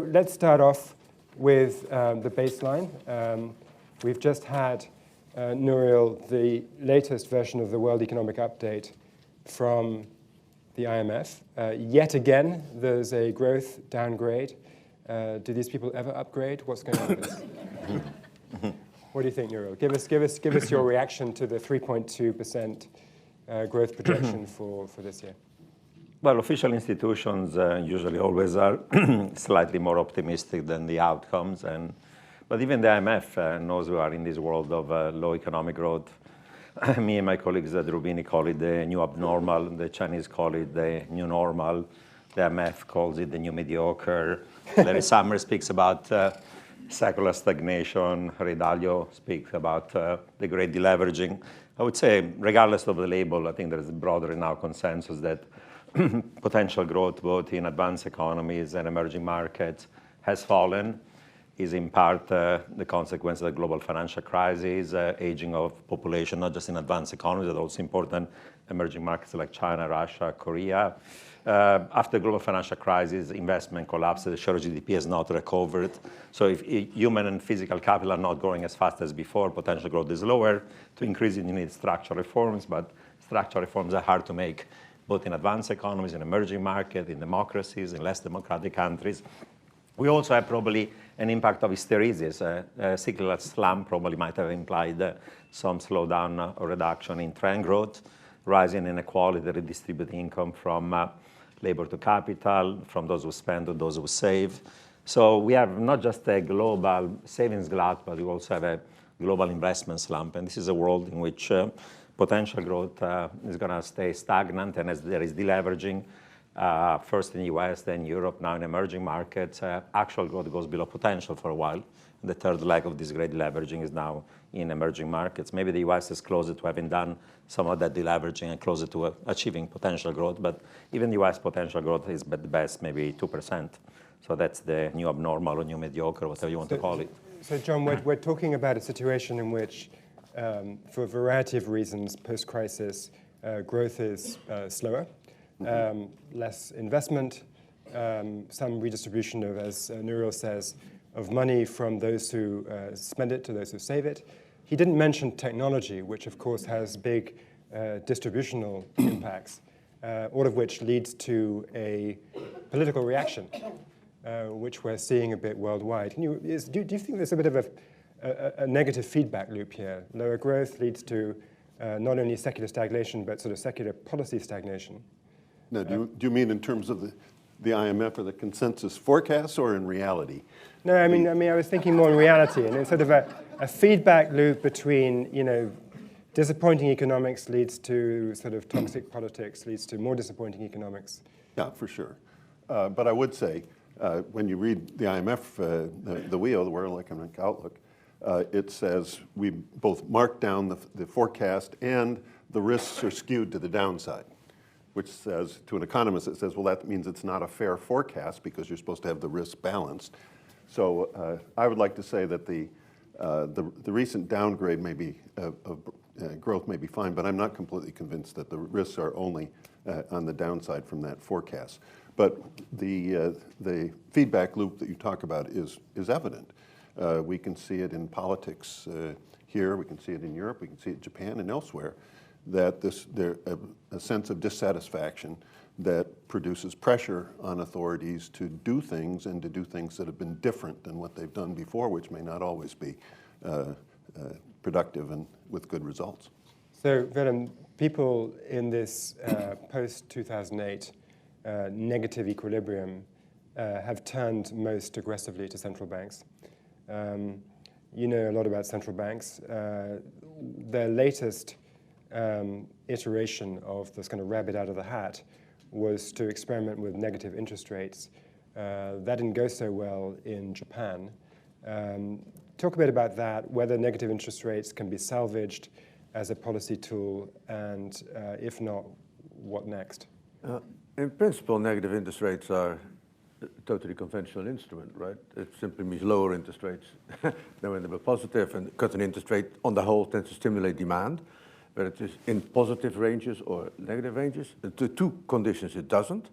Let's start off with the baseline. We've just had, Nouriel, the latest version of the World Economic Update from the IMF. Yet again, there's a growth downgrade. Do these people ever upgrade? What's going on with this? What do you think, Nouriel? Give us your reaction to the 3.2% growth projection for this year. Well, official institutions usually always are slightly more optimistic than the outcomes. But even the IMF knows we are in this world of low economic growth. Me and my colleagues at Roubini call it the new abnormal. The Chinese call it the new normal. The IMF calls it the new mediocre. Larry Summers speaks about secular stagnation. Ray Dalio speaks about the great deleveraging. I would say, regardless of the label, I think there is a broader now consensus that potential growth, both in advanced economies and emerging markets, has fallen, is in part the consequence of the global financial crisis, aging of population, not just in advanced economies, but also important emerging markets like China, Russia, Korea. After the global financial crisis, investment collapsed, the share of GDP has not recovered. So if human and physical capital are not growing as fast as before, potential growth is lower. To increase it, you need structural reforms, but structural reforms are hard to make, both in advanced economies, in emerging markets, in democracies, in less democratic countries. We also have probably an impact of hysteresis. A cyclical slump probably might have implied some slowdown or reduction in trend growth, rising inequality, redistributing income from labor to capital, from those who spend to those who save. So we have not just a global savings glut, but we also have a global investment slump. And this is a world in which potential growth is going to stay stagnant, and as there is deleveraging, first in the US, then Europe, now in emerging markets, actual growth goes below potential for a while. The third leg of this great deleveraging is now in emerging markets. Maybe the US is closer to having done some of that deleveraging and closer to achieving potential growth, but even the US potential growth is at best maybe 2%. So that's the new abnormal or new mediocre, whatever you want to call it. So John, we're talking about a situation in which, for a variety of reasons, post-crisis, growth is slower, less investment, some redistribution of, as Nouriel says, of money from those who spend it to those who save it. He didn't mention technology, which of course has big distributional impacts, all of which leads to a political reaction, which we're seeing a bit worldwide. Do you think there's a bit of a negative feedback loop here? Lower growth leads to not only secular stagnation, but sort of secular policy stagnation. Now, do you mean in terms of the IMF or the consensus forecasts, or in reality? No, I mean, I was thinking more in reality, and it's sort of a feedback loop between, disappointing economics leads to sort of toxic politics, leads to more disappointing economics. Yeah, for sure. But I would say, when you read the IMF, the WEO, the World Economic Outlook, it says we both mark down the forecast and the risks are skewed to the downside, which says, to an economist, it says, well, that means it's not a fair forecast because you're supposed to have the risks balanced. So I would like to say that the recent downgrade of growth may be fine, but I'm not completely convinced that the risks are only on the downside from that forecast. But the feedback loop that you talk about is evident. We can see it in politics here, we can see it in Europe, we can see it in Japan and elsewhere, that there's a sense of dissatisfaction that produces pressure on authorities to do things and to do things that have been different than what they've done before, which may not always be productive and with good results. So, Willem, people in this post-2008 negative equilibrium have turned most aggressively to central banks. You know a lot about central banks. Their latest iteration of this kind of rabbit out of the hat was to experiment with negative interest rates. That didn't go so well in Japan. Talk a bit about that, whether negative interest rates can be salvaged as a policy tool, and if not, what next? In principle, negative interest rates are a totally conventional instrument, right? It simply means lower interest rates than when they were positive, and cutting interest rate on the whole tends to stimulate demand. But it is in positive ranges or negative ranges. The two conditions it doesn't.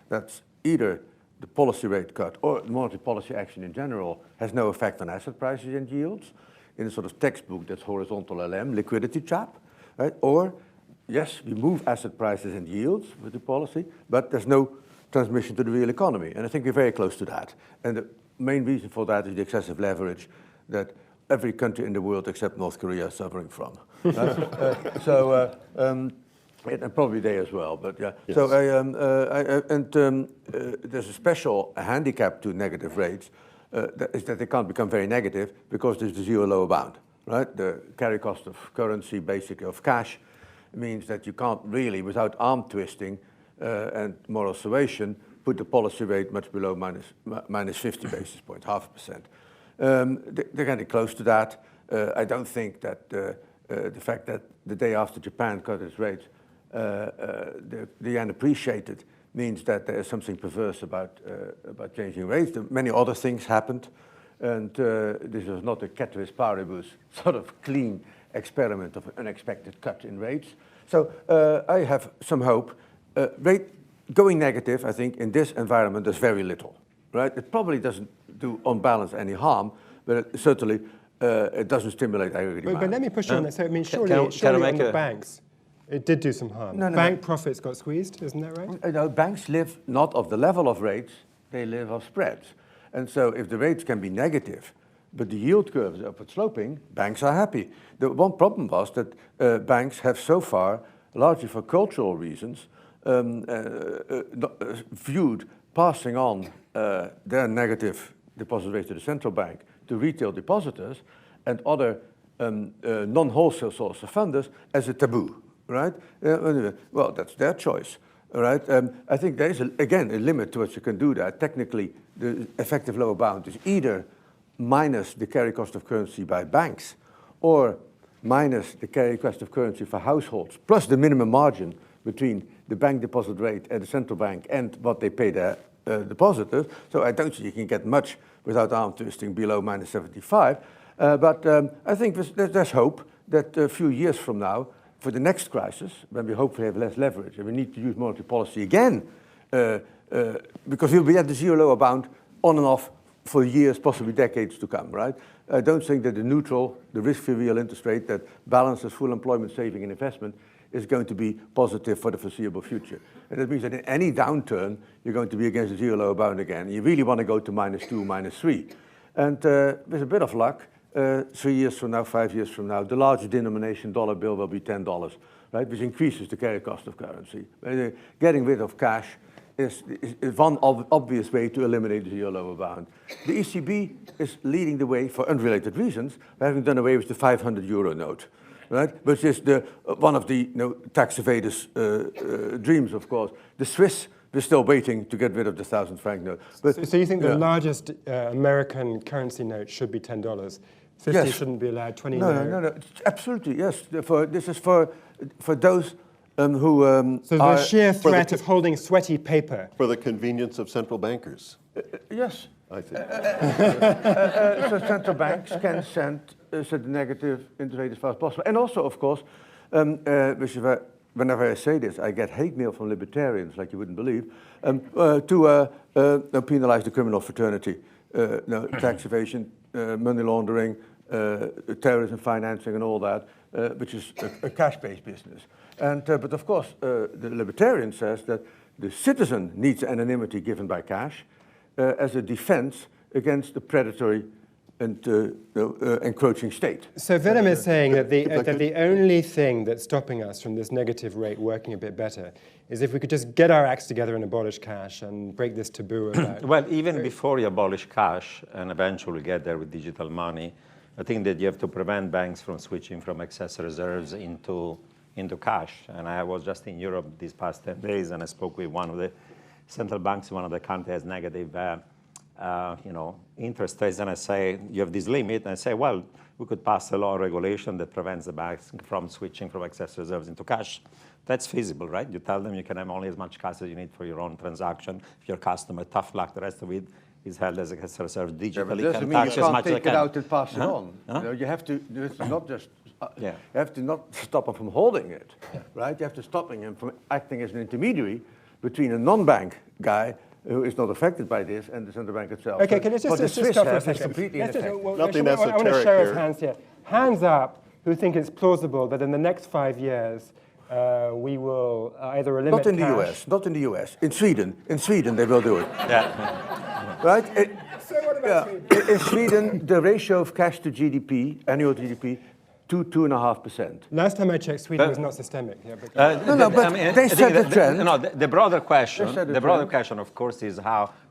That's either the policy rate cut or monetary policy action in general has no effect on asset prices and yields, in a sort of textbook that's horizontal LM, liquidity trap, right? Or, yes, we move asset prices and yields with the policy, but there's no transmission to the real economy. And I think we're very close to that. And the main reason for that is the excessive leverage that every country in the world except North Korea is suffering from. And probably they as well, but yeah. Yes. So there's a special handicap to negative rates, that is that they can't become very negative because there's the zero lower bound, right? The carry cost of currency, basically of cash, means that you can't really, without arm twisting and moral suasion, put the policy rate much below minus 50 basis points, 0.5%. They're getting close to that. I don't think that the fact that the day after Japan cut its rates, the yen appreciated means that there is something perverse about changing rates. Many other things happened, and this was not a ceteris paribus sort of clean experiment of an unexpected cut in rates. So I have some hope. Rate going negative, I think, in this environment does very little, right? It probably doesn't do, on balance, any harm, but certainly it doesn't stimulate aggregate demand. But let me push on that. So, I mean, surely on the banks, it did do some harm. Bank profits got squeezed, isn't that right? No, banks live not of the level of rates, they live of spreads. And so if the rates can be negative, but the yield curve is upward sloping, banks are happy. The one problem was that banks have so far, largely for cultural reasons, viewed passing on their negative deposit rates to the central bank to retail depositors and other non-wholesale source of funders as a taboo, right? Well, that's their choice, right? I think there is, again, a limit to what you can do that. Technically, the effective lower bound is either minus the carry cost of currency by banks or minus the carry cost of currency for households, plus the minimum margin between the bank deposit rate at the central bank and what they pay their depositors. So I don't think you can get much without arm twisting below minus 75. But I think there's hope that a few years from now, for the next crisis, when we hopefully have less leverage and we need to use monetary policy again, because we'll be at the zero lower bound on and off for years, possibly decades to come, right? I don't think that the risk-free real interest rate that balances full employment, saving, and investment is going to be positive for the foreseeable future. And that means that in any downturn, you're going to be against the zero lower bound again. You really want to go to -2, -3. And with a bit of luck, 3 years from now, 5 years from now, the large denomination dollar bill will be $10, right? Which increases the carry cost of currency. Getting rid of cash is one obvious way to eliminate the zero lower bound. The ECB is leading the way for unrelated reasons by having done away with the 500 euro note, right? Which is one of the tax evaders' dreams, of course. The Swiss, they're still waiting to get rid of the 1,000 franc note. But, so you think the largest American currency note should be $10? 50 yes. Shouldn't be allowed, 20 no. Absolutely, yes. This is for those who so the sheer threat of holding sweaty paper. For the convenience of central bankers. Yes. I think. So central banks can set the negative interest rate as far as possible. And also, of course, whenever I say this, I get hate mail from libertarians, like you wouldn't believe, to penalize the criminal fraternity, tax evasion, money laundering, terrorism financing and all that, which is a cash-based business. And, but of course, the libertarian says that the citizen needs anonymity given by cash as a defense against the predatory and encroaching state. So Willem is saying that the only thing that's stopping us from this negative rate working a bit better is if we could just get our acts together and abolish cash and break this taboo about... Well, even before you abolish cash and eventually get there with digital money, I think that you have to prevent banks from switching from excess reserves into cash. And I was just in Europe these past 10 days and I spoke with one of the central banks in one of the countries has negative interest rates, and I say, you have this limit, and I say, well, we could pass a law or regulation that prevents the banks from switching from excess reserves into cash. That's feasible, right? You tell them you can have only as much cash as you need for your own transaction. If your customer, tough luck, the rest of it is held as excess reserve digitally. Yeah, doesn't mean you can't take it out and pass it on. You have to, it's not just, you have to not stop them from holding it, right? You have to stop them from acting as an intermediary between a non-bank guy who is not affected by this, and the central bank itself. Okay, can I just But the Swiss stop for a has second? completely Let's just- ineffective. well, Nothing actually, I want a esoteric show of here. hands here. Hands up who think it's plausible that in the next 5 years we will either limit Not in the cash- US, not in the US. In Sweden they will do it. Yeah. Right? So what about Sweden? In Sweden, the ratio of cash to GDP, annual GDP, 2.5%. Last time I checked, Sweden was not systemic. Yeah, but, No, but they set the trend. No, the broader question, They set the the broader trend. question, of course, is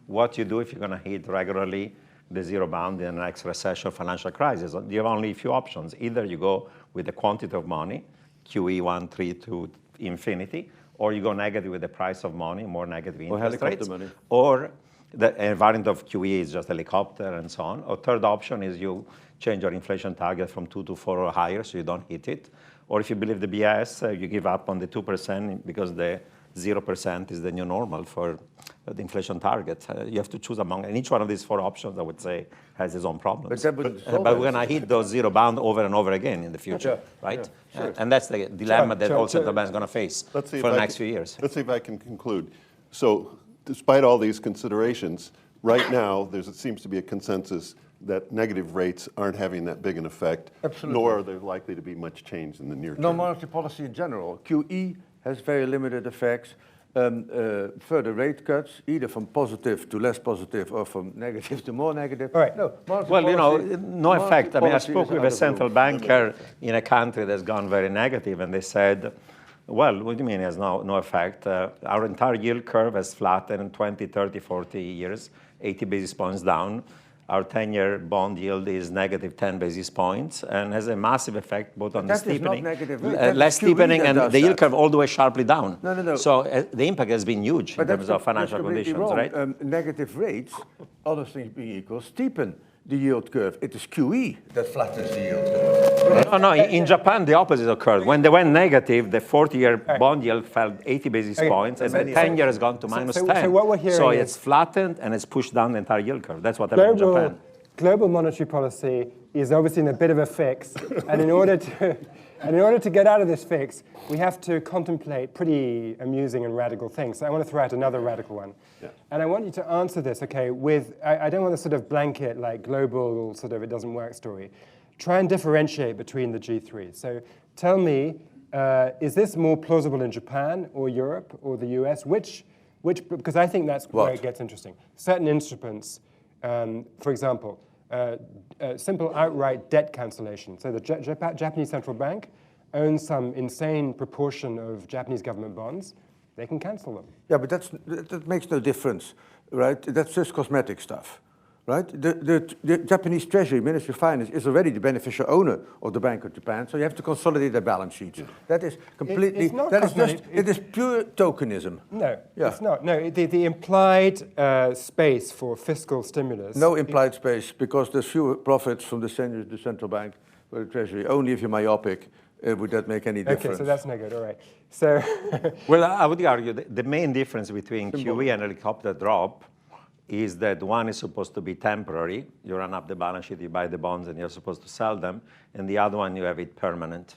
what you do if you're going to hit regularly the zero bound in the next recession or financial crisis. You have only a few options. Either you go with the quantity of money, QE 1, 3 to infinity, or you go negative with the price of money, more negative interest helicopter rates. money. Or the variant of QE is just helicopter and so on. Or third option is you change your inflation target from 2 to 4 or higher so you don't hit it. Or if you believe the BS, you give up on the 2% because the 0% is the new normal for the inflation target. You have to choose among, and each one of these 4 options, I would say, has its own problems. But that would solve But it. we're going to hit those zero bound over and over again in the future, right? And that's the dilemma that all central banks are going to face for Let's see if the I next can- few years. Let's see if I can conclude. So, despite all these considerations, right now it seems to be a consensus that negative rates aren't having that big an effect, Absolutely. nor are there likely to be much change in the near term. No monetary policy in general. QE has very limited effects. Further rate cuts, either from positive to less positive or from negative to more negative. All right. No, monetary Well, you know, policy- no monetary effect. I mean, I policy spoke is with out a of the central room. banker in a country that's gone very negative, and they said, well, what do you mean it has no effect? Our entire yield curve has flattened in 20, 30, 40 years, 80 basis points down. Our 10-year bond yield is negative 10 basis points and has a massive effect both on the that is not steepening, negative. That's less QE steepening, that and does the yield that. curve all the way sharply down. No. So the impact has been huge in terms of that's financial completely conditions, wrong. right? Negative rates, other things being equal, steepen the yield curve. It is QE that flattens the yield curve. No, in Japan, the opposite occurred. When they went negative, the 40-year bond yield fell 80 basis Okay. points, and the 10-year has gone to minus so 10. what we're hearing So is- it's flattened, and it's pushed down the entire yield curve. That's what happened in Japan. Global monetary policy is obviously in a bit of a fix, and in order to get out of this fix, we have to contemplate pretty amusing and radical things. So I want to throw out another radical one, and I want you to answer this. Okay, with I don't want to sort of blanket like global sort of it doesn't work story. Try and differentiate between the G3. So tell me, is this more plausible in Japan or Europe or the US? Which because I think that's where What? it gets interesting. Certain instruments. For example, simple outright debt cancellation. So the Japanese central bank owns some insane proportion of Japanese government bonds. They can cancel them. Yeah, but that makes no difference, right? That's just cosmetic stuff, right? The Japanese Treasury, Ministry of Finance, is already the beneficial owner of the Bank of Japan, so you have to consolidate their balance sheets. That is completely, it's not that is cosmetic. just, it is pure tokenism. No, Yeah. it's not. No, the implied space for fiscal stimulus. No implied space, because there's fewer profits from the central bank or the Treasury. Only if you're myopic would that make any difference. Okay, so that's no good. All right. So Well, I would argue that the main difference between QE and helicopter drop is that one is supposed to be temporary. You run up the balance sheet, you buy the bonds, and you're supposed to sell them. And the other one, you have it permanent.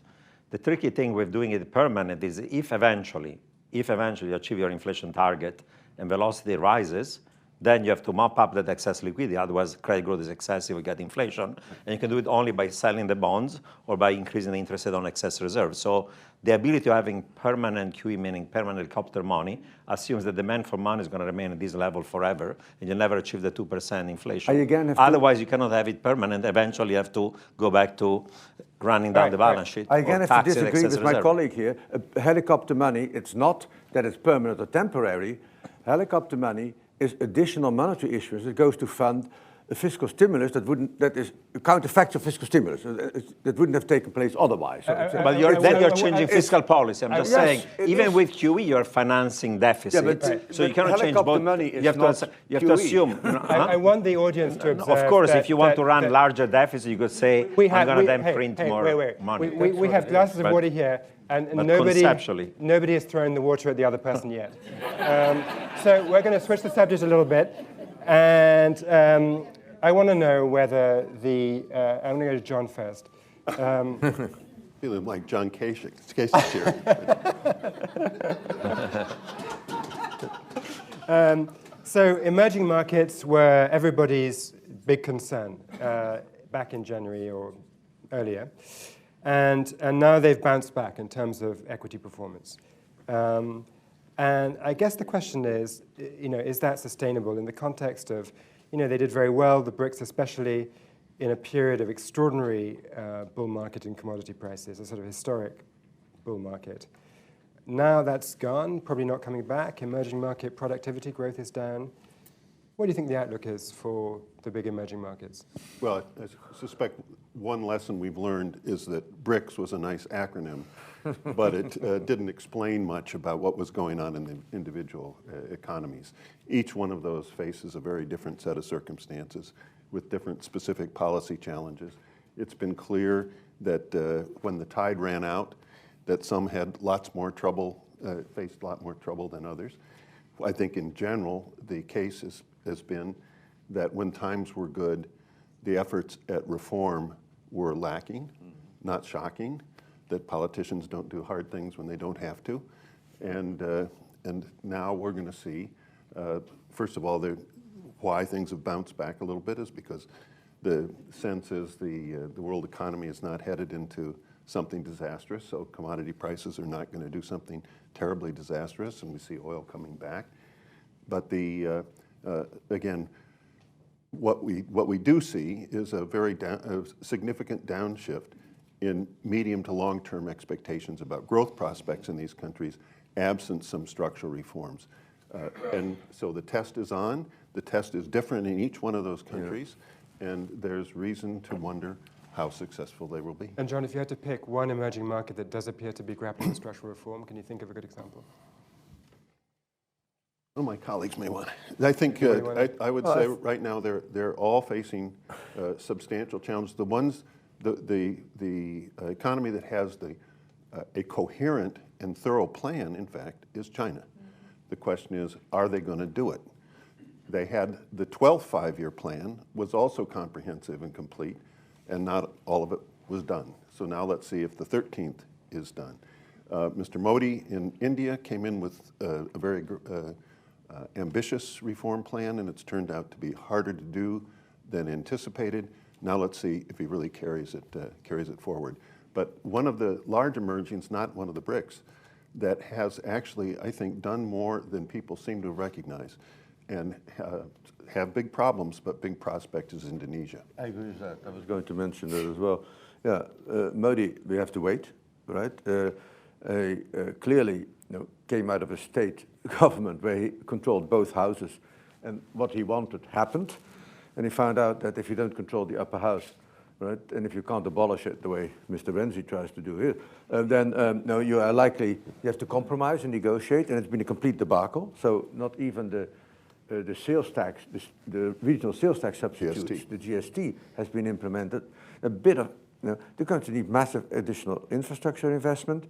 The tricky thing with doing it permanent is if eventually you achieve your inflation target and velocity rises, then you have to mop up that excess liquidity. Otherwise, credit growth is excessive, we get inflation. And you can do it only by selling the bonds or by increasing the interest rate on excess reserves. So the ability of having permanent QE, meaning permanent helicopter money, assumes that demand for money is going to remain at this level forever, and you'll never achieve the 2% inflation. I again have to- Otherwise, you cannot have it permanent. Eventually, you have to go back to running down the balance sheet. I again or have to taxing disagree excess with my reserve. colleague here. Helicopter money, it's not that it's permanent or temporary. Helicopter money is additional monetary issuance that goes to fund a fiscal stimulus that is a counterfactual fiscal stimulus that wouldn't have taken place otherwise. So it's a- But you're changing fiscal policy. I'm just yes, saying, it even is. with QE, you're financing deficits. but so you but cannot change helicopter both. money is you have, not you have to QE. assume. I want the audience to observe. Of course, that- if you want that- to run that- larger deficits, you could say, I'm going to then print more money. We have glasses of But- water here, and but nobody conceptually. has thrown the water at the other person yet. So we're going to switch the subject a little bit, and I want to know whether I'm going to go to John first. Feeling like John Kasich here. So emerging markets were everybody's big concern back in January or earlier. And now they've bounced back in terms of equity performance. And I guess the question is, is that sustainable in the context of, they did very well, the BRICS especially, in a period of extraordinary bull market in commodity prices, a sort of historic bull market. Now that's gone, probably not coming back. Emerging market productivity growth is down. What do you think the outlook is for the big emerging markets? Well, I suspect one lesson we've learned is that BRICS was a nice acronym, but it didn't explain much about what was going on in the individual economies. Each one of those faces a very different set of circumstances with different specific policy challenges. It's been clear that when the tide ran out, that some had lots more trouble, faced a lot more trouble than others. I think in general, the case has been that when times were good, the efforts at reform were lacking. Not shocking that politicians don't do hard things when they don't have to. And now we're going to see, first of all, why things have bounced back a little bit is because the sense is the world economy is not headed into something disastrous, so commodity prices are not going to do something terribly disastrous, and we see oil coming back. But again, what we do see is a very significant downshift in medium to long-term expectations about growth prospects in these countries, absent some structural reforms. And so the test is on. The test is different in each one of those countries, and there's reason to wonder how successful they will be. And John, if you had to pick one emerging market that does appear to be grappling with structural reform, can you think of a good example? Well, my colleagues may want. I think I would say right now they're all facing substantial challenges. The economy that has a coherent and thorough plan, in fact, is China. The question is, are they going to do it? They had the 12th five-year plan was also comprehensive and complete, and not all of it was done. So now let's see if the 13th is done. Mr. Modi in India came in with a very ambitious reform plan, and it's turned out to be harder to do than anticipated. Now let's see if he really carries it forward. But one of the large emergings, not one of the BRICS, that has actually, I think, done more than people seem to recognize and have big problems, but big prospect is Indonesia. I agree with that. I was going to mention that as well. Yeah, Modi, we have to wait, right? Clearly, came out of a state government where he controlled both houses, and what he wanted happened, and he found out that if you don't control the upper house, right, and if you can't abolish it the way Mr. Renzi tries to do here, then no, you are likely, you have to compromise and negotiate, and it's been a complete debacle. So not even the sales tax, the regional sales tax substitutes, GST. the GST has been implemented. A bit of, the country needs massive additional infrastructure investment,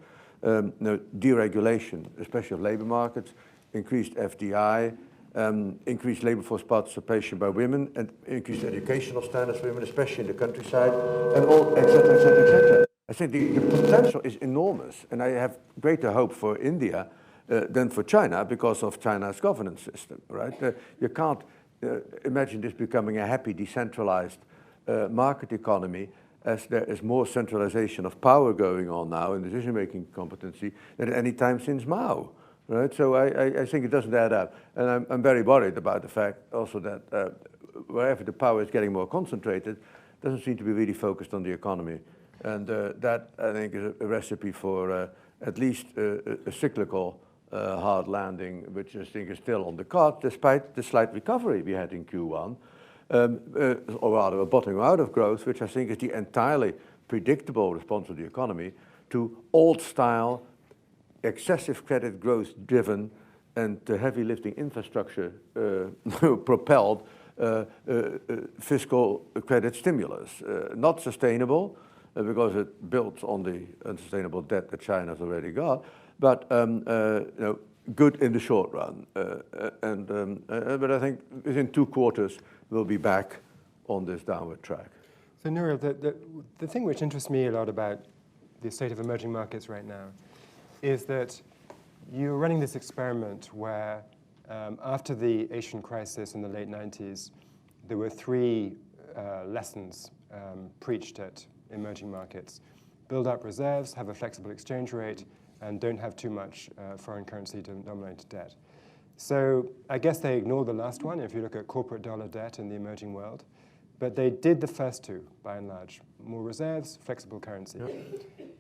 deregulation, especially of labor markets, increased FDI, increased labor force participation by women, and increased educational standards for women, especially in the countryside, and all, et cetera, et cetera, et cetera. I think the potential is enormous, and I have greater hope for India than for China because of China's governance system, right? You can't imagine this becoming a happy, decentralized market economy as there is more centralization of power going on now in decision-making competency than at any time since Mao, right? So I think it doesn't add up. And I'm very worried about the fact also that wherever the power is getting more concentrated, doesn't seem to be really focused on the economy. And that, I think, is a recipe for at least a cyclical hard landing, which I think is still on the cards, despite the slight recovery we had in Q1. Or rather a bottoming out of growth, which I think is the entirely predictable response of the economy to old-style, excessive credit growth driven and heavy lifting infrastructure propelled fiscal credit stimulus. Not sustainable because it built on the unsustainable debt that China's already got, but good in the short run. But I think within 2 quarters, we'll be back on this downward track. So Nouriel, the thing which interests me a lot about the state of emerging markets right now is that you're running this experiment where After the Asian crisis in the late 90s, there were three lessons preached at emerging markets. Build up reserves, have a flexible exchange rate, and don't have too much foreign currency denominated debt. So I guess they ignored the last one if you look at corporate dollar debt in the emerging world. But they did the first two, by and large. More reserves, flexible currency.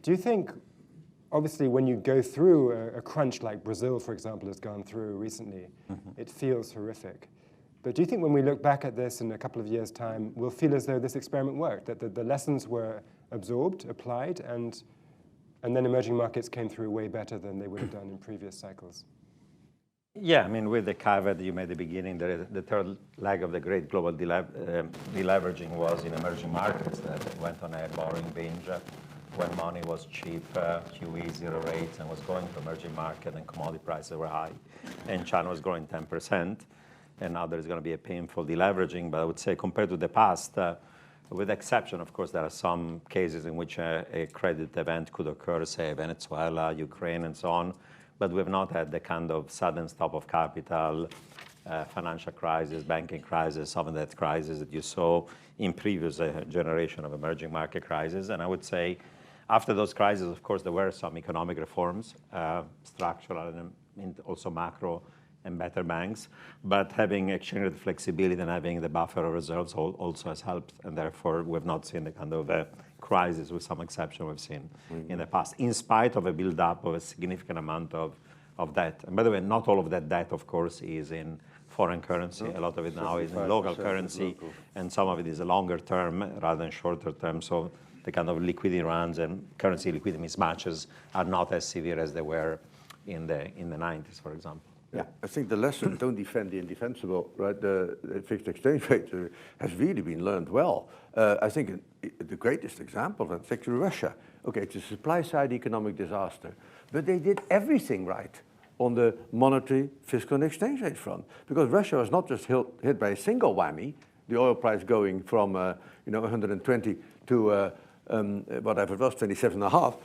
Do you think, obviously, when you go through a crunch like Brazil, for example, has gone through recently, it feels horrific. But do you think when we look back at this in a couple of years' time, we'll feel as though this experiment worked, that the lessons were absorbed, applied, and then emerging markets came through way better than they would have done in previous cycles? Yeah, I mean, with the caveat you made at the beginning, the third leg of the great global deleveraging was in emerging markets that went on a borrowing binge when money was cheap, QE, zero rates, and was going to emerging market and commodity prices were high, and China was growing 10%, and now there's going to be a painful deleveraging. But I would say compared to the past, with exception, of course, there are some cases in which a credit event could occur, say Venezuela, Ukraine, and so on. But we have not had the kind of sudden stop of capital, financial crisis, banking crisis, sovereign debt crisis that you saw in previous generation of emerging market crises. And I would say after those crises, of course, there were some economic reforms, structural and also macro, and better banks. But having exchange rate flexibility and having the buffer of reserves also has helped. And therefore, we've not seen the kind of crisis, with some exception, we've seen in the past, in spite of a build-up of a significant amount of debt. And by the way, not all of that debt, of course, is in foreign currency. A lot of it now is in local currency, and some of it is a longer term rather than shorter term. So the kind of liquidity runs and currency liquidity mismatches are not as severe as they were in the 90s, for example. Yeah, I think the lesson, don't defend the indefensible, right? The fixed exchange rate has really been learned well. I think the greatest example of that is actually Russia. Okay, it's a supply-side economic disaster, but they did everything right on the monetary, fiscal, and exchange rate front, because Russia was not just hit by a single whammy, the oil price going from 120 to whatever it was, 27.5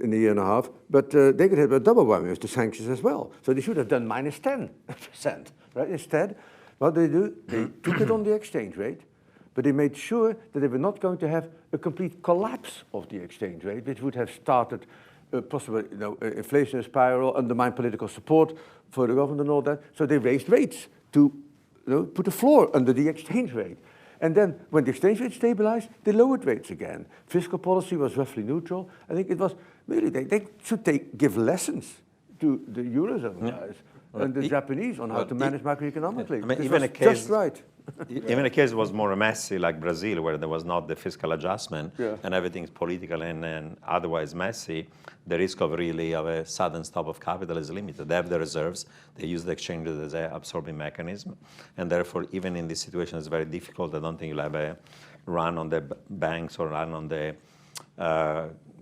in a year and a half, but they got hit by a double whammy with the sanctions as well. So they should have done minus 10%, right? Instead, what they do, they took it on the exchange rate, but they made sure that they were not going to have a complete collapse of the exchange rate, which would have started possibly inflation spiral, undermine political support for the government and all that. So they raised rates to put a floor under the exchange rate. And then when the exchange rate stabilized, they lowered rates again. Fiscal policy was roughly neutral. I think it was really, they should give lessons to the Eurozone guys and the Japanese on how to manage macroeconomically. I mean, even a case, just right. Even a case was more messy, like Brazil, where there was not the fiscal adjustment and everything's political and otherwise messy. The risk of a sudden stop of capital is limited. They have the reserves. They use the exchange rate as an absorbing mechanism. And therefore, even in this situation, it's very difficult. I don't think you'll have a run on the banks or run on the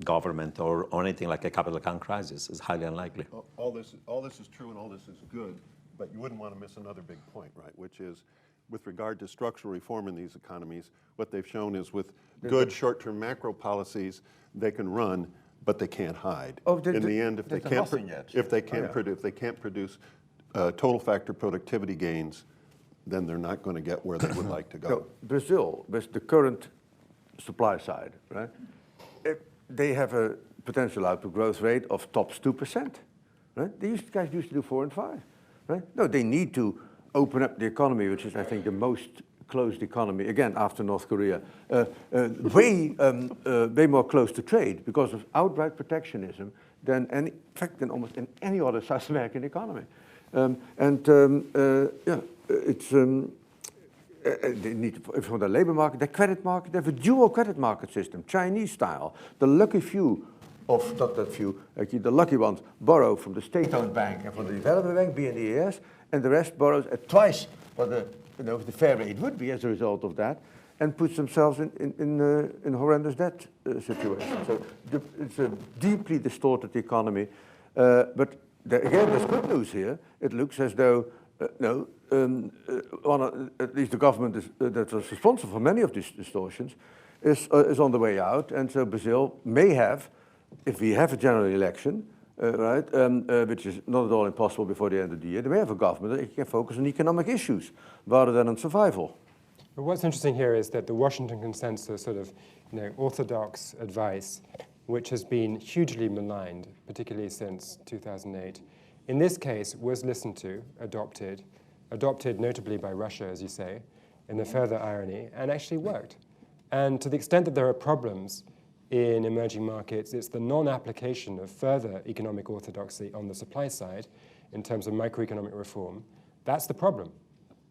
government or anything like a capital account crisis. It's highly unlikely. All this is true and all this is good, but you wouldn't want to miss another big point, right? Which is, with regard to structural reform in these economies, what they've shown is with good short-term macro policies, they can run, but they can't hide. In the end, if they can't produce total factor productivity gains, then they're not going to get where they would like to go. So Brazil, with the current supply side, right? They have a potential output growth rate of tops 2%, right? These guys used to do 4 and 5, right? No, they need to open up the economy, which is, I think, the most closed economy, again, after North Korea, way more close to trade because of outright protectionism than than almost in any other South American economy. They need from the labor market, the credit market, they have a dual credit market system, Chinese style. The lucky few not that few, actually the lucky ones borrow from the state-owned bank and from the development bank, BNDES, and the rest borrows at twice what the fair rate would be as a result of that, and puts themselves in horrendous debt situation. So it's a deeply distorted economy. But again, there's good news here. It looks as though at least the government that was responsible for many of these distortions is on the way out, and so Brazil may have, if we have a general election, right? Which is not at all impossible before the end of the year. Then we have a government that can focus on economic issues rather than on survival. But what's interesting here is that the Washington consensus, sort of, orthodox advice, which has been hugely maligned, particularly since 2008, in this case was listened to, adopted notably by Russia, as you say, in the further irony, and actually worked. And to the extent that there are problems in emerging markets, it's the non-application of further economic orthodoxy on the supply side in terms of microeconomic reform. That's the problem.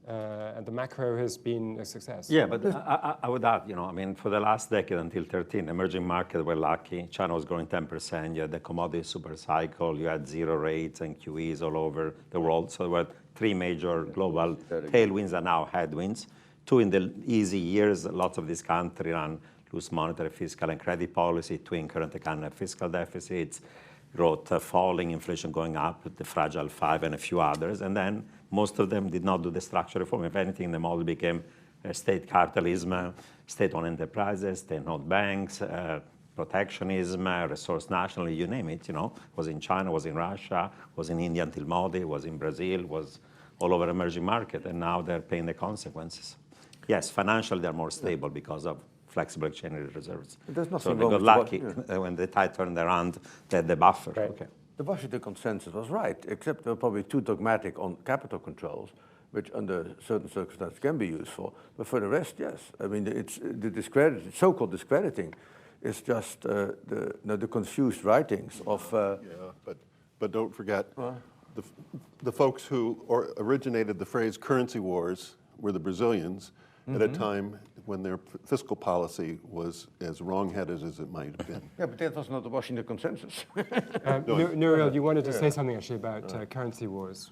And the macro has been a success. Yeah, but I would add, for the last decade until 13, emerging markets were lucky. China was growing 10%. You had the commodity super cycle. You had zero rates and QEs all over the world. So there were three major global tailwinds and now headwinds. Two in the easy years, lots of these countries ran loose monetary, fiscal, and credit policy. Two in current account and fiscal deficits. Growth falling, inflation going up, the fragile five, and a few others. And then most of them did not do the structural reform. If anything, the model became state cartelism, state-owned enterprises, state-owned banks, protectionism, resource nationalism, you name it. Was in China, was in Russia, was in India until Modi, was in Brazil, was all over emerging market, and now they're paying the consequences. Yes, financially they're more stable because of flexible exchange rate reserves. There's nothing so they wrong got with lucky when the tide turned around, they had the buffer. Right. Okay. The Washington consensus was right, except they were probably too dogmatic on capital controls, which under certain circumstances can be useful. But for the rest, yes. I mean, it's the so-called discrediting is just the confused writings of... Yeah, but don't forget, the folks who originated the phrase currency wars were the Brazilians at a time when their fiscal policy was as wrong-headed as it might have been. Yeah, but that was not the Washington consensus. Nouriel, you wanted to say something actually about currency wars.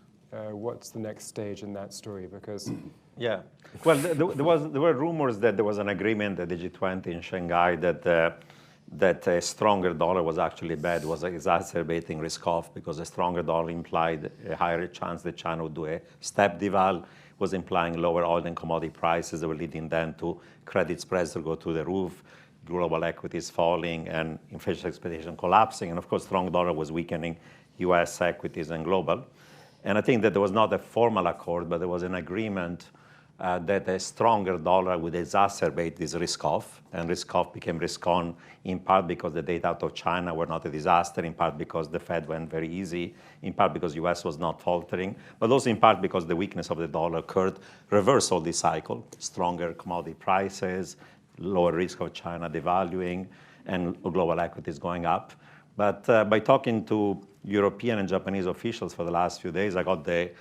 What's the next stage in that story? Because yeah, well, there were rumors that there was an agreement at the G20 in Shanghai that a stronger dollar was actually bad, was exacerbating risk-off because a stronger dollar implied a higher chance that China would do a step deval, was implying lower oil and commodity prices that were leading then to credit spreads to go through the roof, global equities falling, and inflation expectation collapsing. And of course, strong dollar was weakening US equities and global. And I think that there was not a formal accord, but there was an agreement that a stronger dollar would exacerbate this risk-off, and risk-off became risk-on in part because the data out of China were not a disaster, in part because the Fed went very easy, in part because US was not faltering, but also in part because the weakness of the dollar could reverse all this cycle, stronger commodity prices, lower risk of China devaluing, and global equities going up. But by talking to European and Japanese officials for the last few days, I got the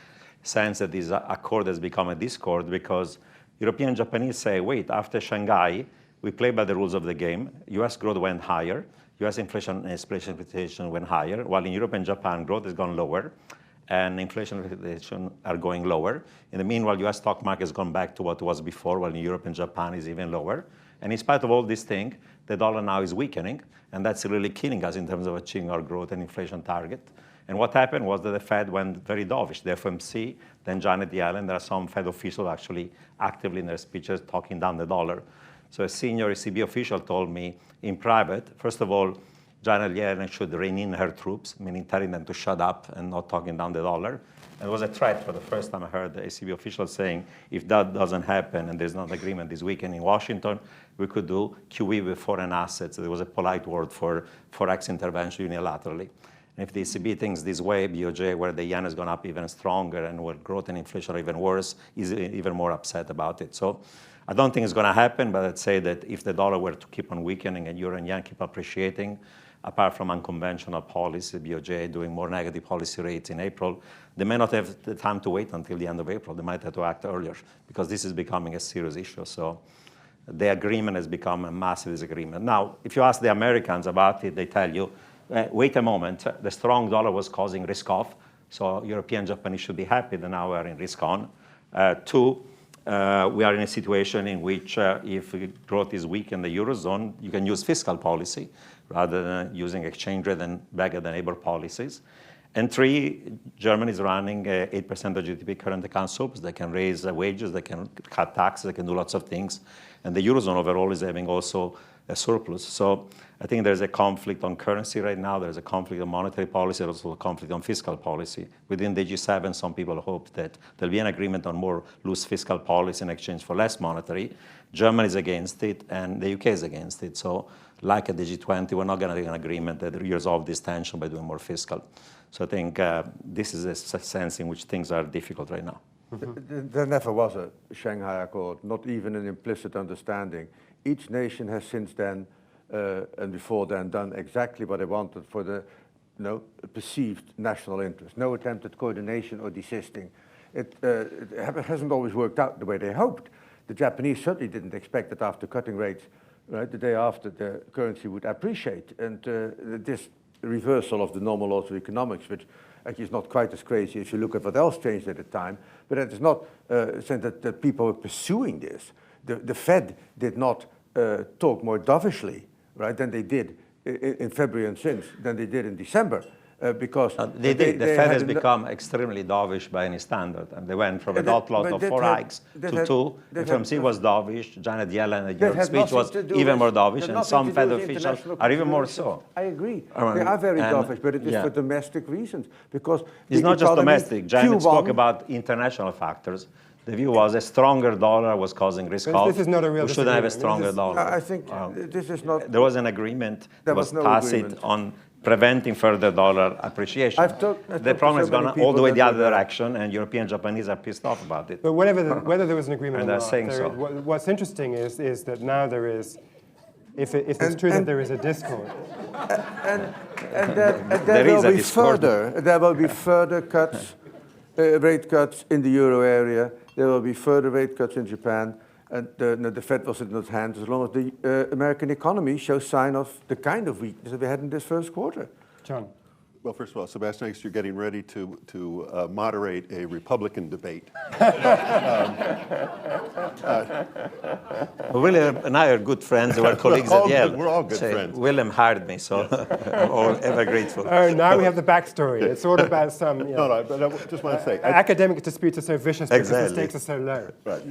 sense that this accord has become a discord because European and Japanese say, wait, after Shanghai, we play by the rules of the game. US growth went higher. US inflation and expectation went higher, while in Europe and Japan, growth has gone lower, and inflation expectations are going lower. In the meanwhile, US stock market has gone back to what it was before, while in Europe and Japan is even lower. And in spite of all these things, the dollar now is weakening, and that's really killing us in terms of achieving our growth and inflation target. And what happened was that the Fed went very dovish. The FOMC, then Janet Yellen, there are some Fed officials actually actively in their speeches talking down the dollar. So a senior ECB official told me in private, first of all, Janet Yellen should rein in her troops, meaning telling them to shut up and not talking down the dollar. And it was a threat for the first time I heard the ECB official saying, if that doesn't happen and there's not agreement this weekend in Washington, we could do QE with foreign assets. There was a polite word for Forex intervention unilaterally. And if the ECB thinks this way, BOJ, where the yen has gone up even stronger and where growth and inflation are even worse, is even more upset about it. So I don't think it's going to happen, but I'd say that if the dollar were to keep on weakening and euro and yen keep appreciating, apart from unconventional policy, BOJ doing more negative policy rates in April, they may not have the time to wait until the end of April. They might have to act earlier because this is becoming a serious issue. So the agreement has become a massive disagreement. Now, if you ask the Americans about it, they tell you, wait a moment, the strong dollar was causing risk off, so European Japanese should be happy that now we are in risk on. Two, we are in a situation in which if growth is weak in the Eurozone, you can use fiscal policy rather than using exchange rate and beggar the neighbor policies. And 3, Germany is running 8% of GDP current account surplus. They can raise wages, they can cut taxes, they can do lots of things. And the Eurozone overall is having also a surplus. So I think there's a conflict on currency right now. There's a conflict on monetary policy. There's also a conflict on fiscal policy. Within the G7, some people hope that there'll be an agreement on more loose fiscal policy in exchange for less monetary. Germany is against it, and the UK is against it. So like at the G20, we're not going to get an agreement that resolve this tension by doing more fiscal. So I think this is a sense in which things are difficult right now. There never was a Shanghai Accord, not even an implicit understanding. Each nation has since then and before then done exactly what they wanted for the perceived national interest. No attempt at coordination or desisting. It hasn't always worked out the way they hoped. The Japanese certainly didn't expect that after cutting rates, right, the day after the currency would appreciate. And this reversal of the normal laws of economics, which actually is not quite as crazy if you look at what else changed at the time, but it is not saying that people were pursuing this. The Fed did not talk more dovishly, right, than they did in February and since, than they did in December. Because the Fed has become extremely dovish by any standard. And they went from a dot plot of 4 hikes to 2. The FOMC was dovish. Janet Yellen in her speech was even more dovish, and some Fed officials are even more so. I agree. They are very dovish, but it is for domestic reasons. Because it's not just domestic. Janet spoke about international factors. The view was a stronger dollar was causing risk off. This is not a real we should have a stronger dollar. I think this is not... There was an agreement that was no tacit agreement on preventing further dollar appreciation. The problem has gone all the way the other direction, and European and Japanese are pissed off about it. But whether there was an agreement and or they're not, saying so. What's interesting is that now there is, if it's true that there is a discord. And there will be further cuts, rate cuts in the euro area. There will be further rate cuts in Japan. And the Fed was in its hands as long as the American economy shows sign of the kind of weakness that we had in this first quarter. John. Well, first of all, Sebastian, you're getting ready to moderate a Republican debate. William and I are good friends. We're colleagues at Yale. We're all good friends. William hired me, so I'm ever grateful. Oh, now we have the backstory. It's all about some... No, but I just want to say... academic disputes are so vicious because the stakes are so low. Right.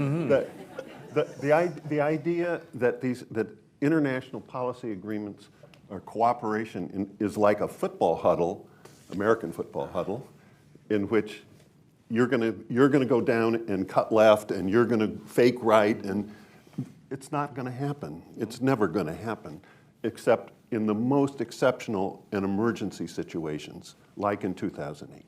The idea that international policy agreements or cooperation is like a football huddle, American football huddle, in which you're gonna go down and cut left and you're gonna fake right, and it's not gonna happen. It's never gonna happen, except in the most exceptional and emergency situations, like in 2008.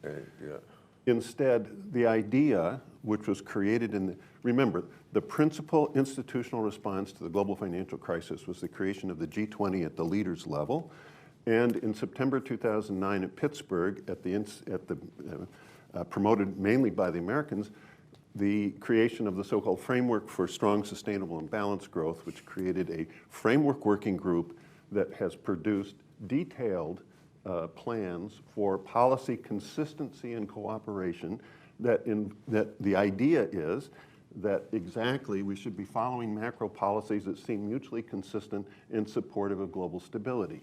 Instead, the idea, which was created remember, the principal institutional response to the global financial crisis was the creation of the G20 at the leaders level. And in September 2009 at Pittsburgh, promoted mainly by the Americans, the creation of the so-called Framework for Strong, Sustainable, and Balanced Growth, which created a framework working group that has produced detailed plans for policy consistency and cooperation. That the idea is that exactly we should be following macro policies that seem mutually consistent and supportive of global stability.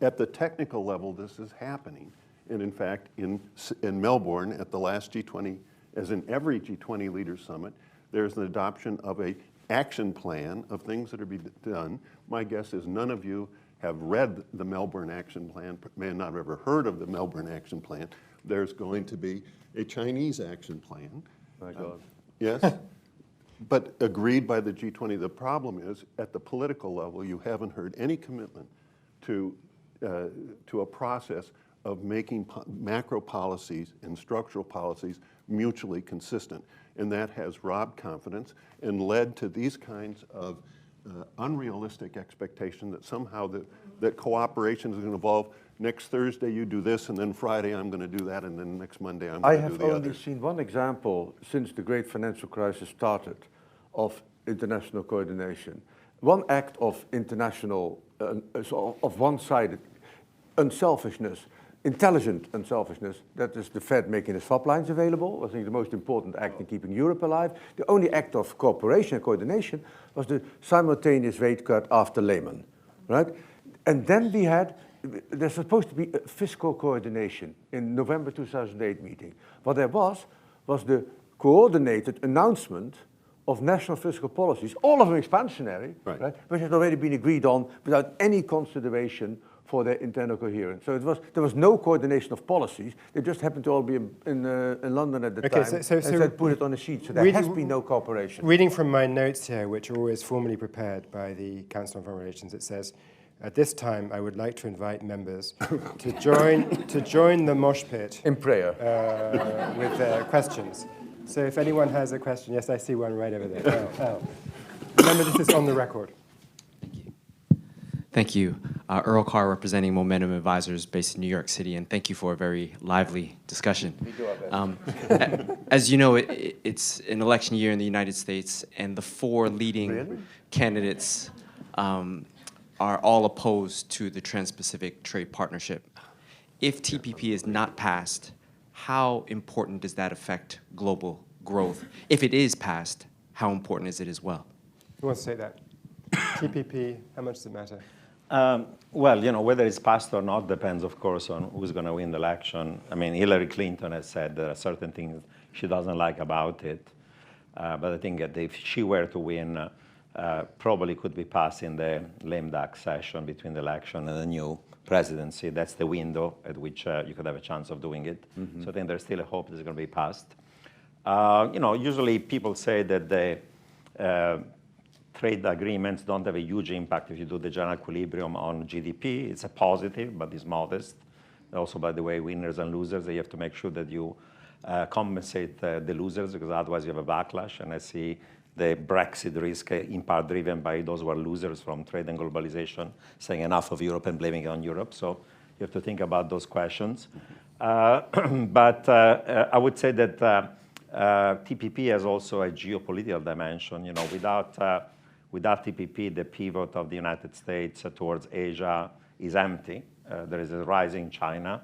At the technical level, this is happening. And in fact, in Melbourne at the last G20, as in every G20 Leaders Summit, there's an adoption of an action plan of things that are being done. My guess is none of you have read the Melbourne Action Plan, may not have ever heard of the Melbourne Action Plan. There's going to be a Chinese action plan. My God. Yes, but agreed by the G20. The problem is, at the political level, you haven't heard any commitment to a process of making macro policies and structural policies mutually consistent. And that has robbed confidence and led to these kinds of unrealistic expectation that somehow that cooperation is going to evolve. Next Thursday you do this, and then Friday I'm going to do that, and then next Monday I'm going to do the other. I have only seen one example since the great financial crisis started of international coordination. One act of international, of one-sided unselfishness, intelligent unselfishness, that is the Fed making the swap lines available. I think the most important act in keeping Europe alive. The only act of cooperation and coordination was the simultaneous rate cut after Lehman, right? And then we had there's supposed to be a fiscal coordination in November 2008 meeting. What there was the coordinated announcement of national fiscal policies, all of them expansionary, right, which had already been agreed on without any consideration for their internal coherence. So there was no coordination of policies. They just happened to all be in London at the time, and said put it on a sheet. So there has been no cooperation. Reading from my notes here, which are always formally prepared by the Council on Foreign Relations, it says, at this time, I would like to invite members to join the mosh pit In prayer. with questions. So if anyone has a question, yes, I see one right over there. Al. Remember, this is on the record. Thank you. Earl Carr, representing Momentum Advisors based in New York City, and thank you for a very lively discussion. As you know, it's an election year in the United States, and the four leading candidates are all opposed to the Trans-Pacific Trade Partnership. If TPP is not passed, how important does that affect global growth? If it is passed, how important is it as well? Who wants to say that? TPP, how much does it matter? Well, you know, whether it's passed or not depends, of course, on who's going to win the election. I mean, Hillary Clinton has said there are certain things she doesn't like about it. But I think that if she were to win, probably could be passed in the lame duck session between the election and the new presidency. That's the window at which you could have a chance of doing it. Mm-hmm. So I think there's still a hope that it's going to be passed. You know, usually people say that the trade agreements don't have a huge impact if you do the general equilibrium on GDP. It's a positive, but it's modest. Also, by the way, winners and losers, you have to make sure that you compensate the losers, because otherwise you have a backlash. And I see the Brexit risk in part driven by those who are losers from trade and globalization, saying enough of Europe and blaming it on Europe. So you have to think about those questions. But I would say that TPP has also a geopolitical dimension. You know, without TPP, the pivot of the United States towards Asia is empty. There is a rising China,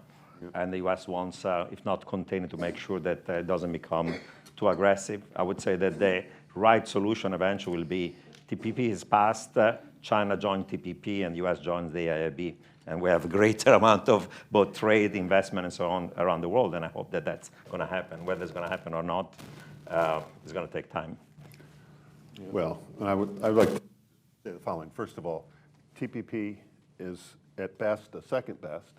and the U.S. wants, if not contain it, to make sure that it doesn't become too aggressive. I would say that the right solution eventually will be TPP is passed, China joins TPP, and the U.S. joins the AIIB. And we have a greater amount of both trade, investment, and so on around the world, and I hope that that's going to happen. Whether it's going to happen or not, it's going to take time. Well, I would like to say the following. First of all, TPP is at best a second best,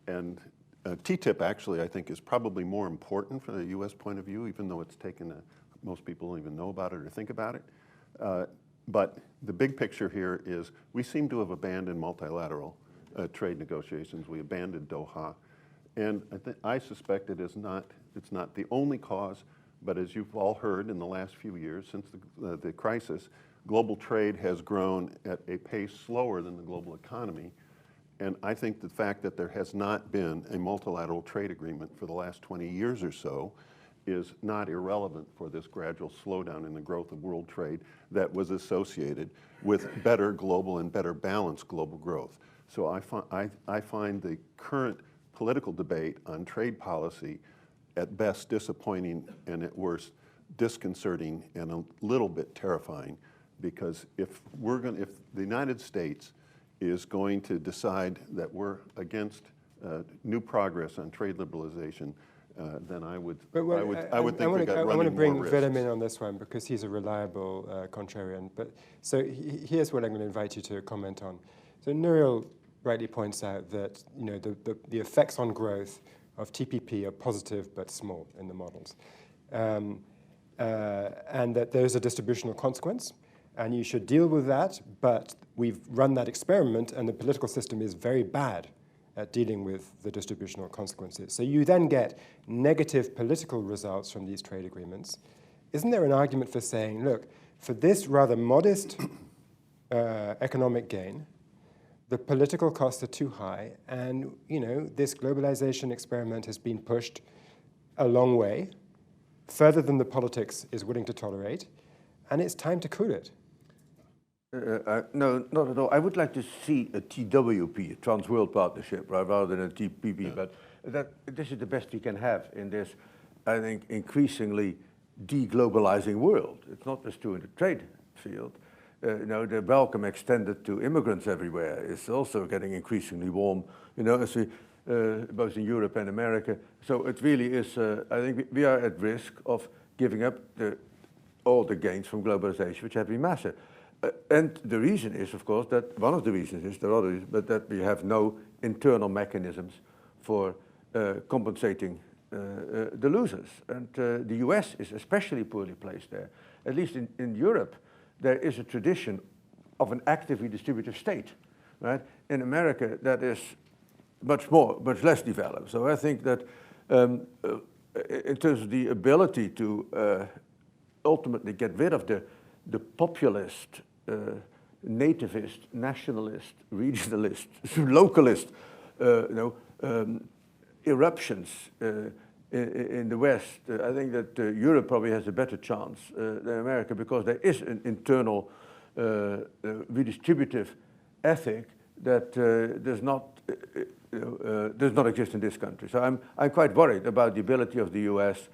and TTIP actually I think is probably more important from the U.S. point of view, even though it's taken most people don't even know about it or think about it. But the big picture here is we seem to have abandoned multilateral trade negotiations. We abandoned Doha, and I suspect it's not the only cause. But as you've all heard in the last few years, since the crisis, global trade has grown at a pace slower than the global economy. And I think the fact that there has not been a multilateral trade agreement for the last 20 years or so is not irrelevant for this gradual slowdown in the growth of world trade that was associated with better global and better balanced global growth. So I find the current political debate on trade policy at best disappointing and at worst disconcerting and a little bit terrifying, because if the United States is going to decide that we're against new progress on trade liberalization, then I would think we got running more risks. I want to bring Willem in on this one because he's a reliable contrarian. But so here's what I'm going to invite you to comment on. So Nouriel rightly points out that the effects on growth of TPP are positive but small in the models, and that there's a distributional consequence, and you should deal with that. But we've run that experiment, and the political system is very bad at dealing with the distributional consequences. So you then get negative political results from these trade agreements. Isn't there an argument for saying, look, for this rather modest economic gain, the political costs are too high, and this globalization experiment has been pushed a long way, further than the politics is willing to tolerate, and it's time to cool it? No, not at all. I would like to see a TWP, a Trans World Partnership, right, rather than a TPP. Yeah. But this is the best we can have in this, I think, increasingly deglobalizing world. It's not just true in the trade field. the welcome extended to immigrants everywhere is also getting increasingly warm, as we, both in Europe and America. So it really is, I think we are at risk of giving up all the gains from globalization, which have been massive. And the reason is, of course, that one of the reasons is, there are other reasons, but that we have no internal mechanisms for compensating the losers. And the US is especially poorly placed there. At least in Europe, there is a tradition of an actively distributive state, right? In America, that is much less developed. So I think that in terms of the ability to ultimately get rid of the populist, nativist, nationalist, regionalist, localist, eruptions in the West, I think that Europe probably has a better chance than America, because there is an internal redistributive ethic that does not exist in this country. So I'm quite worried about the ability of the US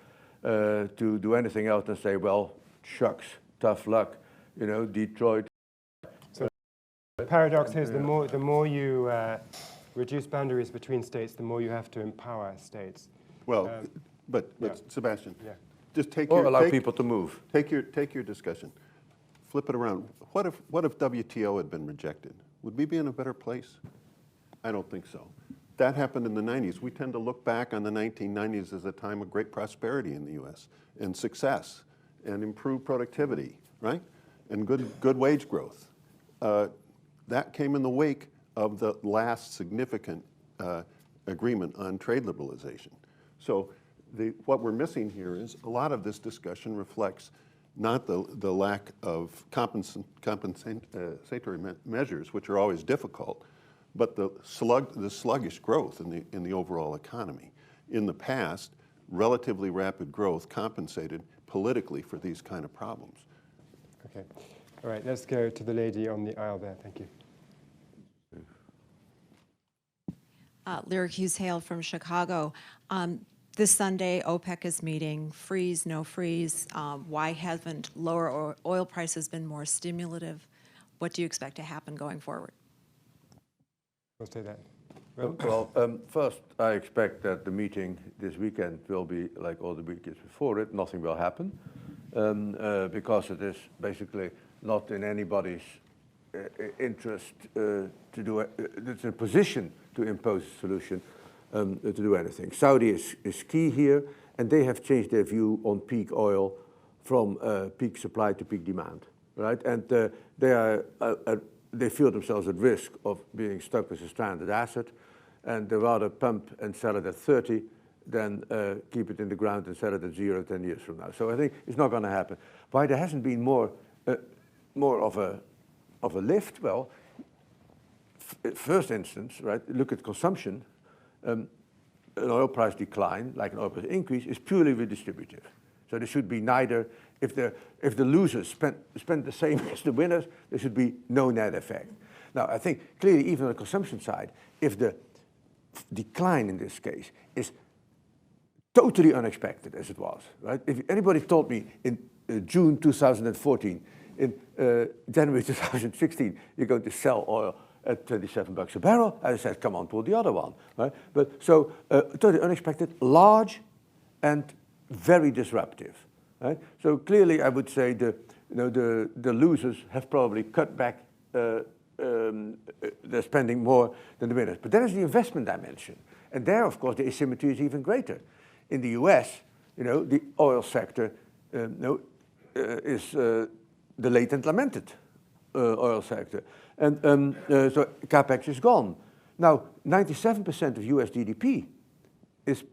to do anything else than say, well, shucks, tough luck, Detroit. So the paradox is the more you reduce boundaries between states, the more you have to empower states. Well, but yeah. Sebastian, Yeah. just take Or your allow people to move. Take your discussion, flip it around. What if WTO had been rejected? Would we be in a better place? I don't think so. That happened in the 90s. We tend to look back on the 1990s as a time of great prosperity in the U.S. and success and improved productivity, right? And good wage growth. That came in the wake of the last significant agreement on trade liberalization. So what we're missing here is a lot of this discussion reflects not the lack of compensatory measures, which are always difficult, but the sluggish growth in the overall economy. In the past, relatively rapid growth compensated politically for these kind of problems. Okay. All right, let's go to the lady on the aisle there. Thank you. Lyra Hughes-Hale from Chicago. This Sunday, OPEC is meeting. Freeze, no freeze. Why haven't lower oil prices been more stimulative? What do you expect to happen going forward? We'll say that. Well, first, I expect that the meeting this weekend will be like all the weekends before it. Nothing will happen because it is basically not in anybody's interest to do it. It's a position to impose a solution to do anything. Saudi is key here, and they have changed their view on peak oil from peak supply to peak demand, right? And they feel themselves at risk of being stuck with a stranded asset, and they rather pump and sell it at 30 than keep it in the ground and sell it at 0 10 years from now. So I think it's not going to happen. Why there hasn't been more of a lift? Well, first instance, right? Look at consumption. An oil price decline, like an oil price increase, is purely redistributive. So there should be neither. If the losers spend the same as the winners, there should be no net effect. Now, I think clearly, even on the consumption side, if the decline in this case is totally unexpected, as it was, right? If anybody told me in June 2014, in January 2016, you're going to sell oil at $27 a barrel, I said, come on, pull the other one, right? But so totally unexpected, large, and very disruptive, right? So clearly, I would say the losers have probably cut back their spending more than the winners. But there is the investment dimension, and there, of course, the asymmetry is even greater. In the U.S., the oil sector is the latent lamented oil sector. And so CapEx is gone. Now, 97% of US GDP is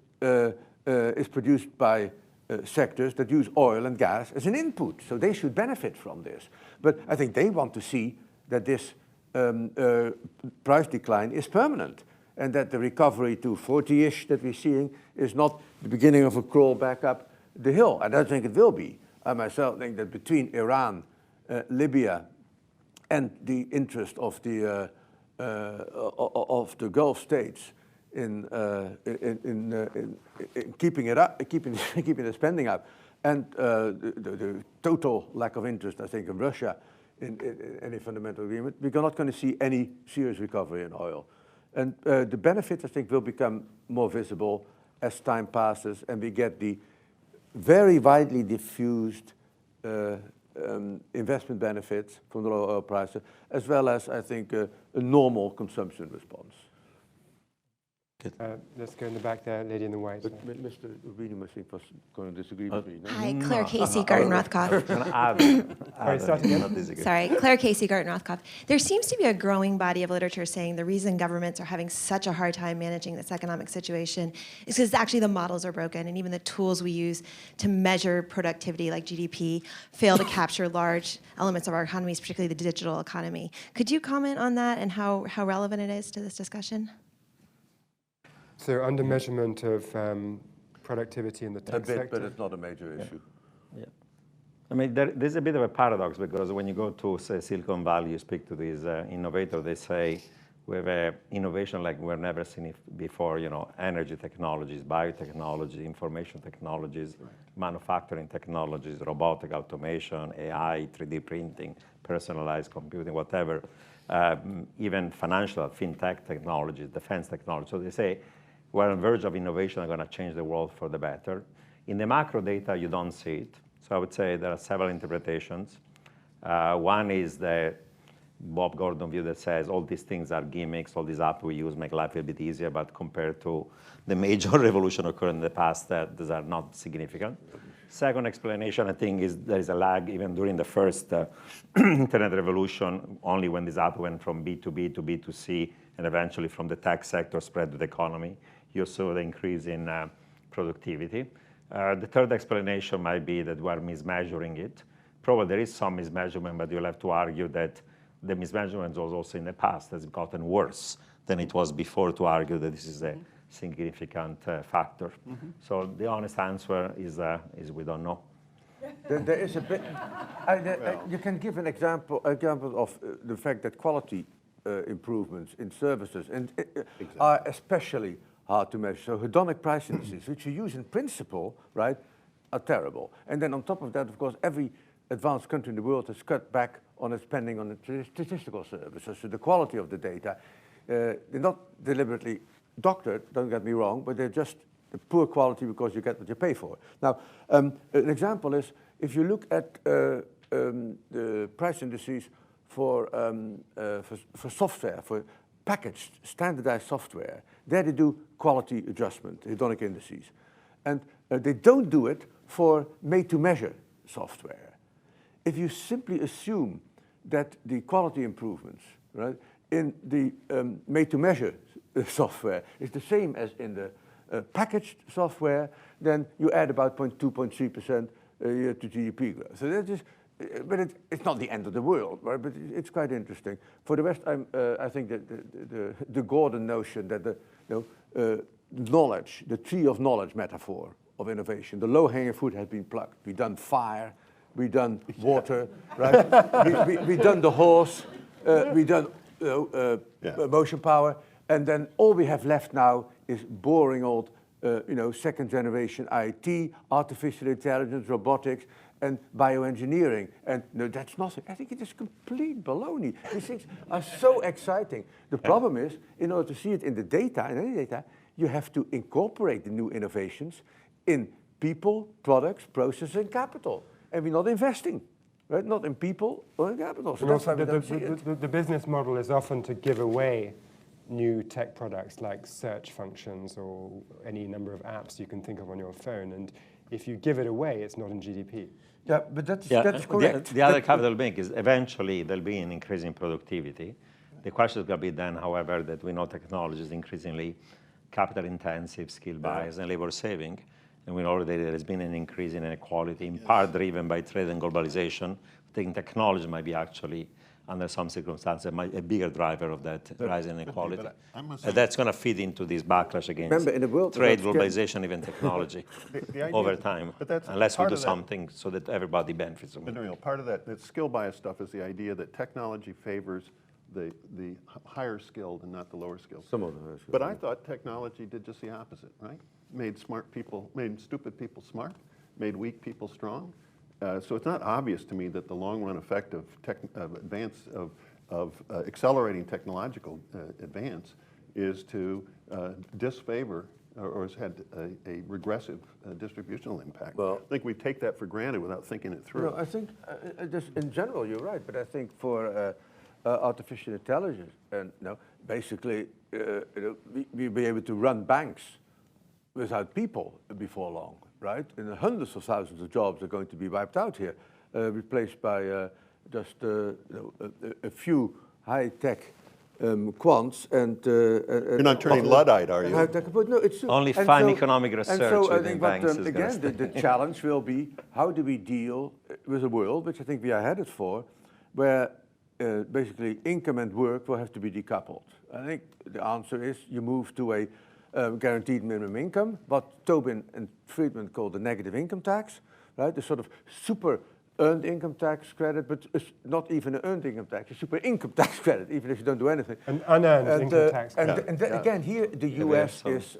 produced by sectors that use oil and gas as an input. So they should benefit from this. But I think they want to see that this price decline is permanent and that the recovery to 40-ish that we're seeing is not the beginning of a crawl back up the hill. I don't think it will be. I myself think that between Iran, Libya, and the interest of the Gulf states in keeping it up, keeping the spending up, and the total lack of interest, I think, in Russia in any fundamental agreement, we're not going to see any serious recovery in oil. And the benefits, I think, will become more visible as time passes and we get the very widely diffused investment benefits from the lower oil prices, as well as, I think, a normal consumption response. Let's go in the back there, lady in the white. But Mr. Rubini, I think, was going to disagree with me. No? Hi, Claire Casey, Garten Rothkopf. Start again. Sorry, Claire Casey, Garten Rothkopf. There seems to be a growing body of literature saying the reason governments are having such a hard time managing this economic situation is because actually the models are broken, and even the tools we use to measure productivity, like GDP, fail to capture large elements of our economies, particularly the digital economy. Could you comment on that and how relevant it is to this discussion? So under measurement of productivity in the tech A bit, sector. but it's not a major issue. Yeah. I mean, there's a bit of a paradox because when you go to, say, Silicon Valley, you speak to these innovators, they say, we have an innovation like we've never seen it before, you know, energy technologies, biotechnology, information technologies, manufacturing technologies, robotic automation, AI, 3D printing, personalized computing, whatever, even financial, fintech technologies, defense technology. So they say, we're on the verge of innovation are going to change the world for the better. In the macro data, you don't see it. So I would say there are several interpretations. One is the Bob Gordon view that says all these things are gimmicks, all these apps we use make life a bit easier, but compared to the major revolution occurred in the past, these are not significant. Second explanation, I think, is there is a lag even during the first internet revolution, only when this app went from B2B to B2C, and eventually from the tech sector spread to the economy. You saw the increase in productivity. The third explanation might be that we're mismeasuring it. Probably there is some mismeasurement, but you'll have to argue that the mismeasurement was also in the past has gotten worse than it was before to argue that this is a significant factor. So the honest answer is we don't know. There is a bit. You can give an example of the fact that quality improvements in services are especially hard to measure. So hedonic price indices, which you use in principle, right, are terrible. And then on top of that, of course, every advanced country in the world has cut back on its spending on the statistical services. So the quality of the data, they're not deliberately doctored, don't get me wrong, but they're just poor quality because you get what you pay for. Now, an example is if you look at the price indices for software, for packaged, standardized software, there they do quality adjustment, hedonic indices. And they don't do it for made-to-measure software. If you simply assume that the quality improvements, right, in the made-to-measure software is the same as in the packaged software, then you add about 0.2, 0.3% to GDP growth. So that is, but it's not the end of the world, right? But it's quite interesting. For the rest, I think that the Gordon notion that the knowledge, the tree of knowledge metaphor of innovation, the low-hanging fruit has been plucked. We've done fire, we've done water, right? We've done the horse, we've done motion power, and then all we have left now is boring old, second generation IT, artificial intelligence, robotics, and bioengineering. And no, that's nothing. I think it is complete baloney. These things are so exciting. The problem is, in order to see it in the data, in any data, you have to incorporate the new innovations in people, products, processes, and capital. And we're not investing, right? Not in people or in capital. So that's why we don't see it. The business model is often to give away new tech products like search functions or any number of apps you can think of on your phone. And if you give it away, it's not in GDP. Yeah, but that's correct. The other capital bank is eventually there'll be an increase in productivity. The question is going to be then, however, that we know technology is increasingly capital intensive, skill bias, and labor saving. And we know that there has been an increase in inequality, in part driven by trade and globalization. I think technology might be actually, under some circumstances, a bigger driver of that rise in inequality. That's going to feed into this backlash against trade, globalization, even technology over time, unless we do something so that everybody benefits from it. Part of that skill bias stuff is the idea that technology favors the higher skilled and not the lower skilled. Some of them. But I thought technology did just the opposite, right? Made stupid people smart, made weak people strong. So it's not obvious to me that the long-run effect of accelerating technological advance is to disfavor or has had a regressive distributional impact. Well, I think we take that for granted without thinking it through. No, I think just in general you're right, but I think for artificial intelligence, and basically we'll be able to run banks without people before long, right? And hundreds of thousands of jobs are going to be wiped out here, replaced by just a few high-tech quants and You're not turning Luddite, are you? But no, it's true. Only And fine economic and research so I within think, banks is again, gonna the challenge will be how do we deal with a world, which I think we are headed for, where basically income and work will have to be decoupled. I think the answer is you move to a guaranteed minimum income, what Tobin and Friedman call the negative income tax, right? The sort of super earned income tax credit, but it's not even an earned income tax, a super income tax credit, even if you don't do anything. An unearned income tax credit. And then again, here the US is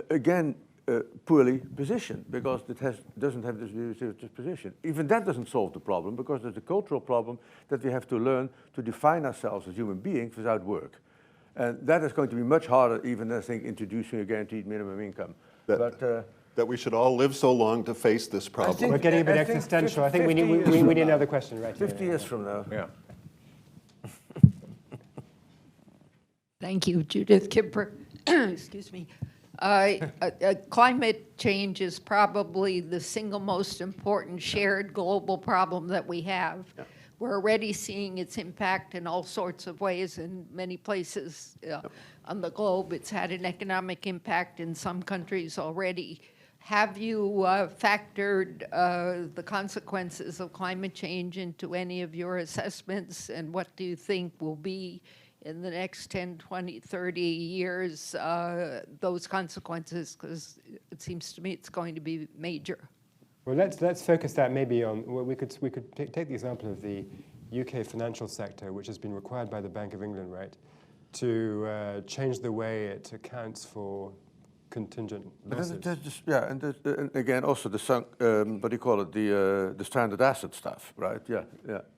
again poorly positioned because it doesn't have this position. Even that doesn't solve the problem because there's a cultural problem that we have to learn to define ourselves as human beings without work. And that is going to be much harder even than, I think, introducing a guaranteed minimum income. That we should all live so long to face this problem. We're getting a bit I think existential. I think we 50 need years another question right here. 50 years from now. Yeah. Thank you, Judith Kipper. Excuse me. Climate change is probably the single most important shared global problem that we have. Yeah. We're already seeing its impact in all sorts of ways in many places on the globe. It's had an economic impact in some countries already. Have you factored the consequences of climate change into any of your assessments, and what do you think will be in the next 10, 20, 30 years, those consequences? Because it seems to me it's going to be major. Well, let's focus that maybe on, well, we could take the example of the UK financial sector, which has been required by the Bank of England, right, to change the way it accounts for contingent losses. And again, also the sunk, what do you call it, the stranded asset stuff, right? Yeah.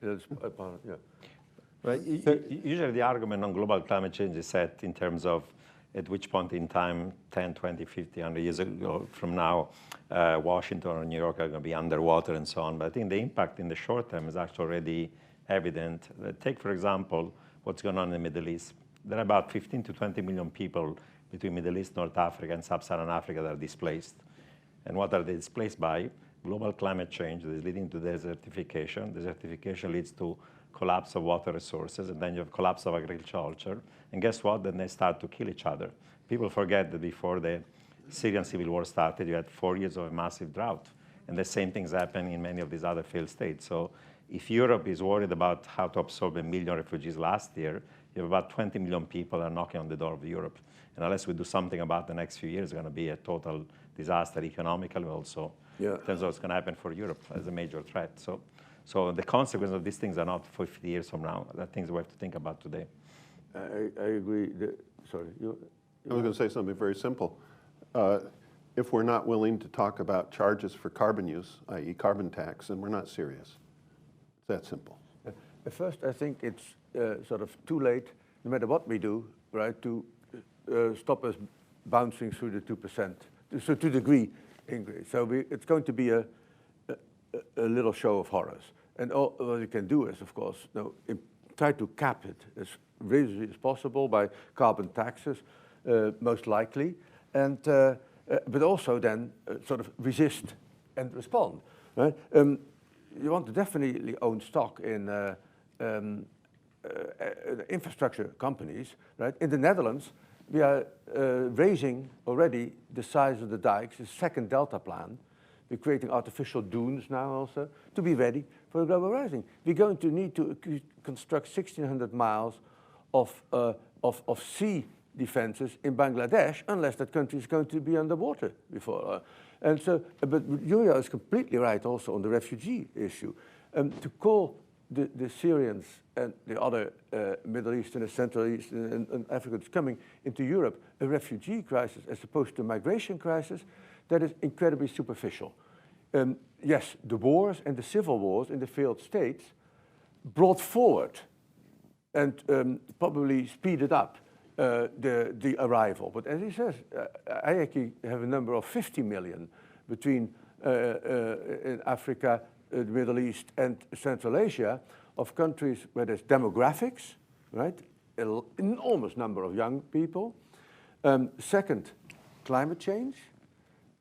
That's part of, Right. Usually the argument on global climate change is set in terms of at which point in time, 10, 20, 50, 100 years ago from now, Washington or New York are going to be underwater and so on. But I think the impact in the short term is actually already evident. Take, for example, what's going on in the Middle East. There are about 15 to 20 million people between Middle East, North Africa, and Sub-Saharan Africa that are displaced. And what are they displaced by? Global climate change that is leading to desertification. Desertification leads to collapse of water resources, and then you have collapse of agriculture. And guess what? Then they start to kill each other. People forget that before the Syrian civil war started, you had 4 years of a massive drought. And the same things happen in many of these other failed states. So if Europe is worried about how to absorb 1 million refugees last year, you have about 20 million people that are knocking on the door of Europe. And unless we do something about the next few years, it's going to be a total disaster economically, also in terms of what's going to happen for Europe as a major threat. So the consequences of these things are not 50 years from now. They're things we have to think about today. I agree. Sorry. I was going to say something very simple. If we're not willing to talk about charges for carbon use, i.e. carbon tax, then we're not serious. It's that simple. At first, I think it's sort of too late, no matter what we do, right, to stop us bouncing through the 2%, so 2 degree increase. So it's going to be a little show of horrors. And all what you can do is, of course, try to cap it as reasonably as possible by carbon taxes, most likely, and but also then sort of resist and respond. Right? You want to definitely own stock in infrastructure companies. Right? In the Netherlands, we are raising already the size of the dikes, the second Delta plan. We're creating artificial dunes now also to be ready for global rising. We're going to need to construct 1,600 miles of sea defenses in Bangladesh unless that country is going to be underwater before. And so, but Julia is completely right also on the refugee issue. To call the Syrians and the other Middle Eastern and Central Eastern and Africans coming into Europe a refugee crisis as opposed to a migration crisis, that is incredibly superficial. yes, the wars and the civil wars in the failed states brought forward and probably speeded up the arrival. But as he says, I actually have a number of 50 million between in Africa, the Middle East, and Central Asia, of countries where there's demographics, right? An enormous number of young people. Second, climate change,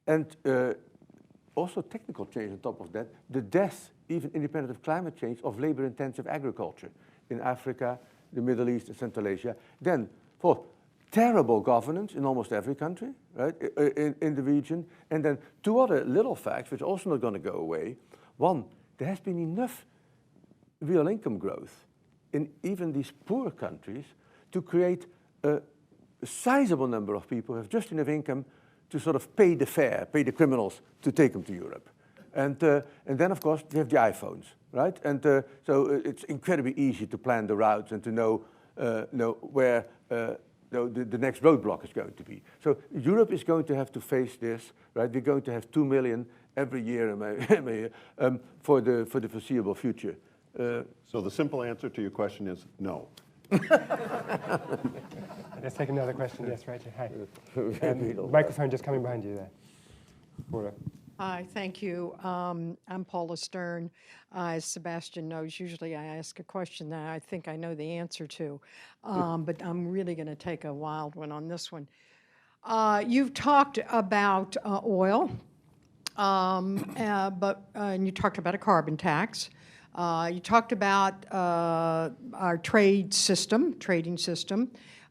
and also technical change on top of that. The death, even independent of climate change, of labor-intensive agriculture in Africa, the Middle East, and Central Asia. Then, fourth, terrible governance in almost every country, right, in the region. And then two other little facts, which are also not going to go away. One, there has been enough real income growth in even these poor countries to create a sizable number of people who have just enough income to sort of pay the fare, pay the criminals to take them to Europe. And then, of course, you have the iPhones, right? And so it's incredibly easy to plan the routes and to know where the next roadblock is going to be. So Europe is going to have to face this, right? We're going to have 2 million every year for the foreseeable future. So the simple answer to your question is no. Let's take another question. Yes, Rachel. Hi. Microphone just coming behind you there. Paula. Hi, thank you. I'm Paula Stern. As Sebastian knows, usually I ask a question that I think I know the answer to, but I'm really going to take a wild one on this one. You've talked about oil, and you talked about a carbon tax. You talked about our trading system.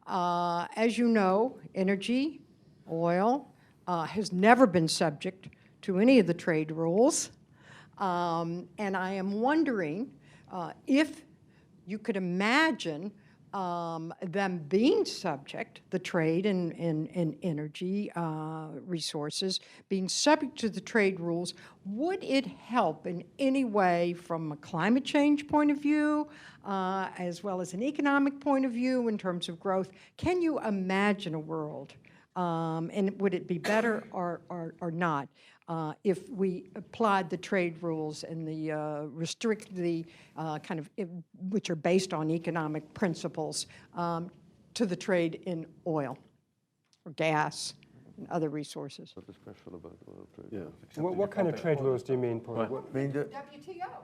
As you know, energy, oil, has never been subject to any of the trade rules. And I am wondering if you could imagine them being subject, the trade in energy resources, being subject to the trade rules. Would it help in any way from a climate change point of view, as well as an economic point of view in terms of growth? Can you imagine a world, and would it be better or not, if we applied the trade rules and the restrict the which are based on economic principles to the trade in oil or gas and other resources? What is special about oil trade? Yeah. What kind of trade rules do you mean, Paula? I mean, WTO.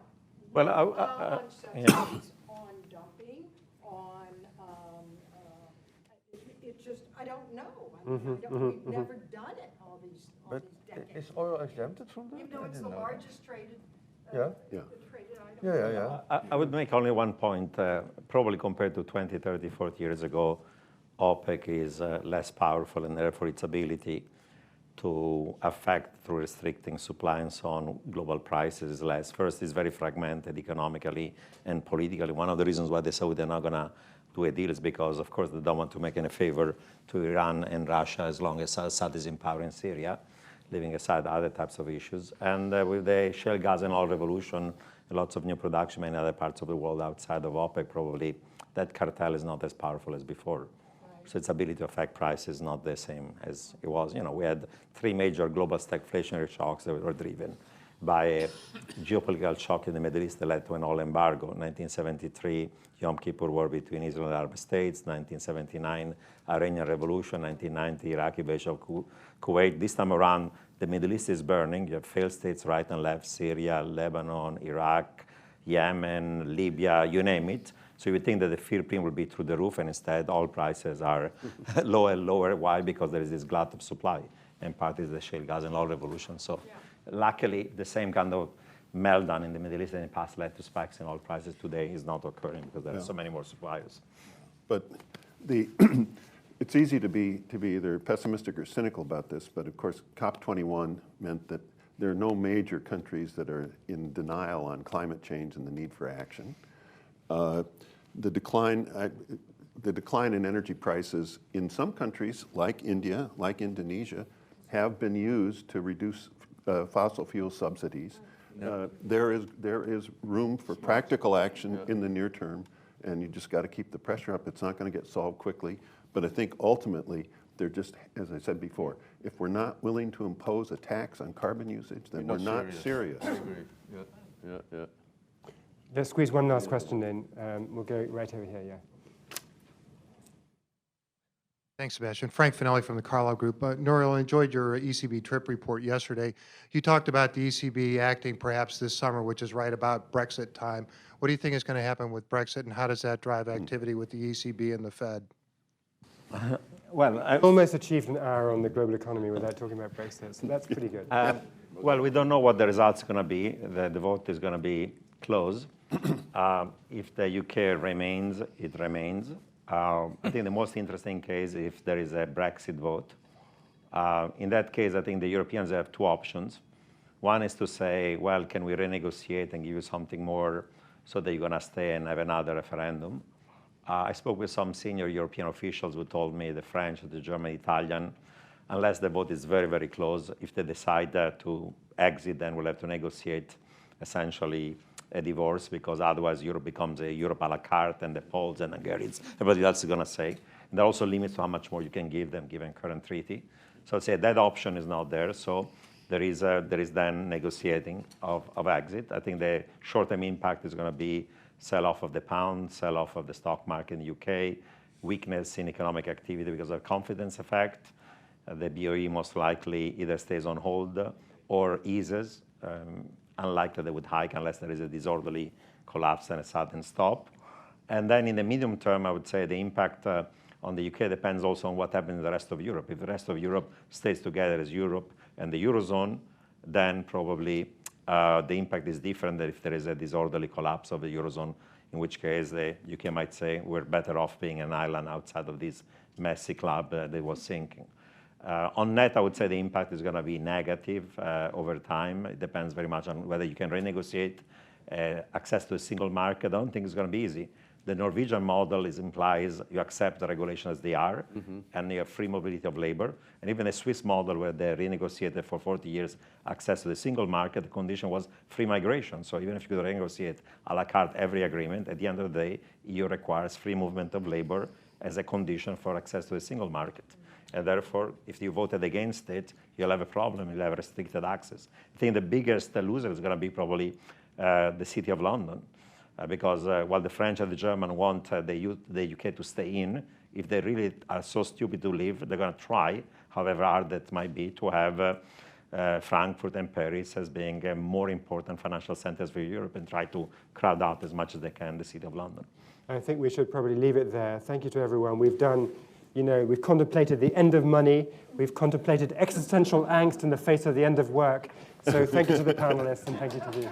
Well, On subsidies, on dumping, on, it's just, I don't know. I mean, we've never done it all these decades. is oil exempted from that? Even though it's the largest traded, Yeah. Yeah. traded item. Yeah. I would make only one point. Probably compared to 20, 30, 40 years ago, OPEC is less powerful, and therefore its ability to affect through restricting supply and so on global prices is less. First, it's very fragmented economically and politically. One of the reasons why they say they're not going to do a deal is because, of course, they don't want to make any favor to Iran and Russia as long as Assad is in power in Syria, leaving aside other types of issues. And with the shale gas and oil revolution, lots of new production in other parts of the world outside of OPEC, probably that cartel is not as powerful as before. Right. So its ability to affect price is not the same as it was. You know, we had 3 major global stagflationary shocks that were driven by a geopolitical shock in the Middle East that led to an oil embargo. 1973, Yom Kippur War between Israel and Arab states. 1979, Iranian Revolution. 1990, Iraqi invasion of Kuwait. This time around, the Middle East is burning. You have failed states right and left, Syria, Lebanon, Iraq, Yemen, Libya, you name it. So you would think that the fear premium will be through the roof, and instead oil prices are lower and lower. Why? Because there is this glut of supply, and part is the shale gas and oil revolution. So luckily, the same kind of meltdown in the Middle East in the past led to spikes in oil prices. Today is not occurring because there are so many more suppliers. But it's easy to be either pessimistic or cynical about this, but of course COP21 meant that there are no major countries that are in denial on climate change and the need for action. The decline in energy prices in some countries, like India, like Indonesia, have been used to reduce fossil fuel subsidies. There is room for practical action in the near term, and you just got to keep the pressure up. It's not going to get solved quickly, but I think ultimately they're just, as I said before, if we're not willing to impose a tax on carbon usage, then we're not serious. I agree. Yeah. Let's squeeze one last question in. We'll go right over here, yeah. Thanks, Sebastian. Frank Finelli from the Carlyle Group. Nouriel, I enjoyed your ECB trip report yesterday. You talked about the ECB acting perhaps this summer, which is right about Brexit time. What do you think is going to happen with Brexit, and how does that drive activity with the ECB and the Fed? Well, Almost achieved an hour on the global economy without talking about Brexit, so that's pretty good. well, we don't know what the result's going to be. The vote is going to be close. If the UK remains, it remains. I think the most interesting case if there is a Brexit vote. In that case, I think the Europeans have two options. One is to say, well, can we renegotiate and give you something more so that you're going to stay and have another referendum? I spoke with some senior European officials who told me, the French, the German, Italian, unless the vote is very, very close, if they decide to exit, then we'll have to negotiate essentially a divorce, because otherwise Europe becomes a Europe a la carte, and the Poles and Hungarians, everybody else is going to say. And there are also limits to how much more you can give them given current treaty. So I'd say that option is not there. So there is then negotiating of exit. I think the short-term impact is going to be sell-off of the pound, sell-off of the stock market in the UK, weakness in economic activity because of confidence effect. The BOE most likely either stays on hold or eases. Unlikely they would hike unless there is a disorderly collapse and a sudden stop. And then in the medium term, I would say the impact on the UK depends also on what happens in the rest of Europe. If the rest of Europe stays together as Europe and the Eurozone, then probably the impact is different than if there is a disorderly collapse of the Eurozone, in which case the UK might say we're better off being an island outside of this messy club that was sinking. On net, I would say the impact is going to be negative over time. It depends very much on whether you can renegotiate access to a single market. I don't think it's going to be easy. The Norwegian model implies you accept the regulation as they are, and you have free mobility of labor. And even the Swiss model, where they renegotiated for 40 years access to the single market, the condition was free migration. So even if you could renegotiate a la carte every agreement, at the end of the day, EU requires free movement of labor as a condition for access to the single market. And therefore, if you voted against it, you'll have a problem. You'll have restricted access. I think the biggest loser is going to be probably the City of London, because while the French and the German want the UK to stay in, if they really are so stupid to leave, they're going to try, however hard that might be, to have Frankfurt and Paris as being more important financial centers for Europe and try to crowd out as much as they can the City of London. I think we should probably leave it there. Thank you to everyone. We've done, we've contemplated the end of money. We've contemplated existential angst in the face of the end of work. So thank you to the panelists, and thank you to you.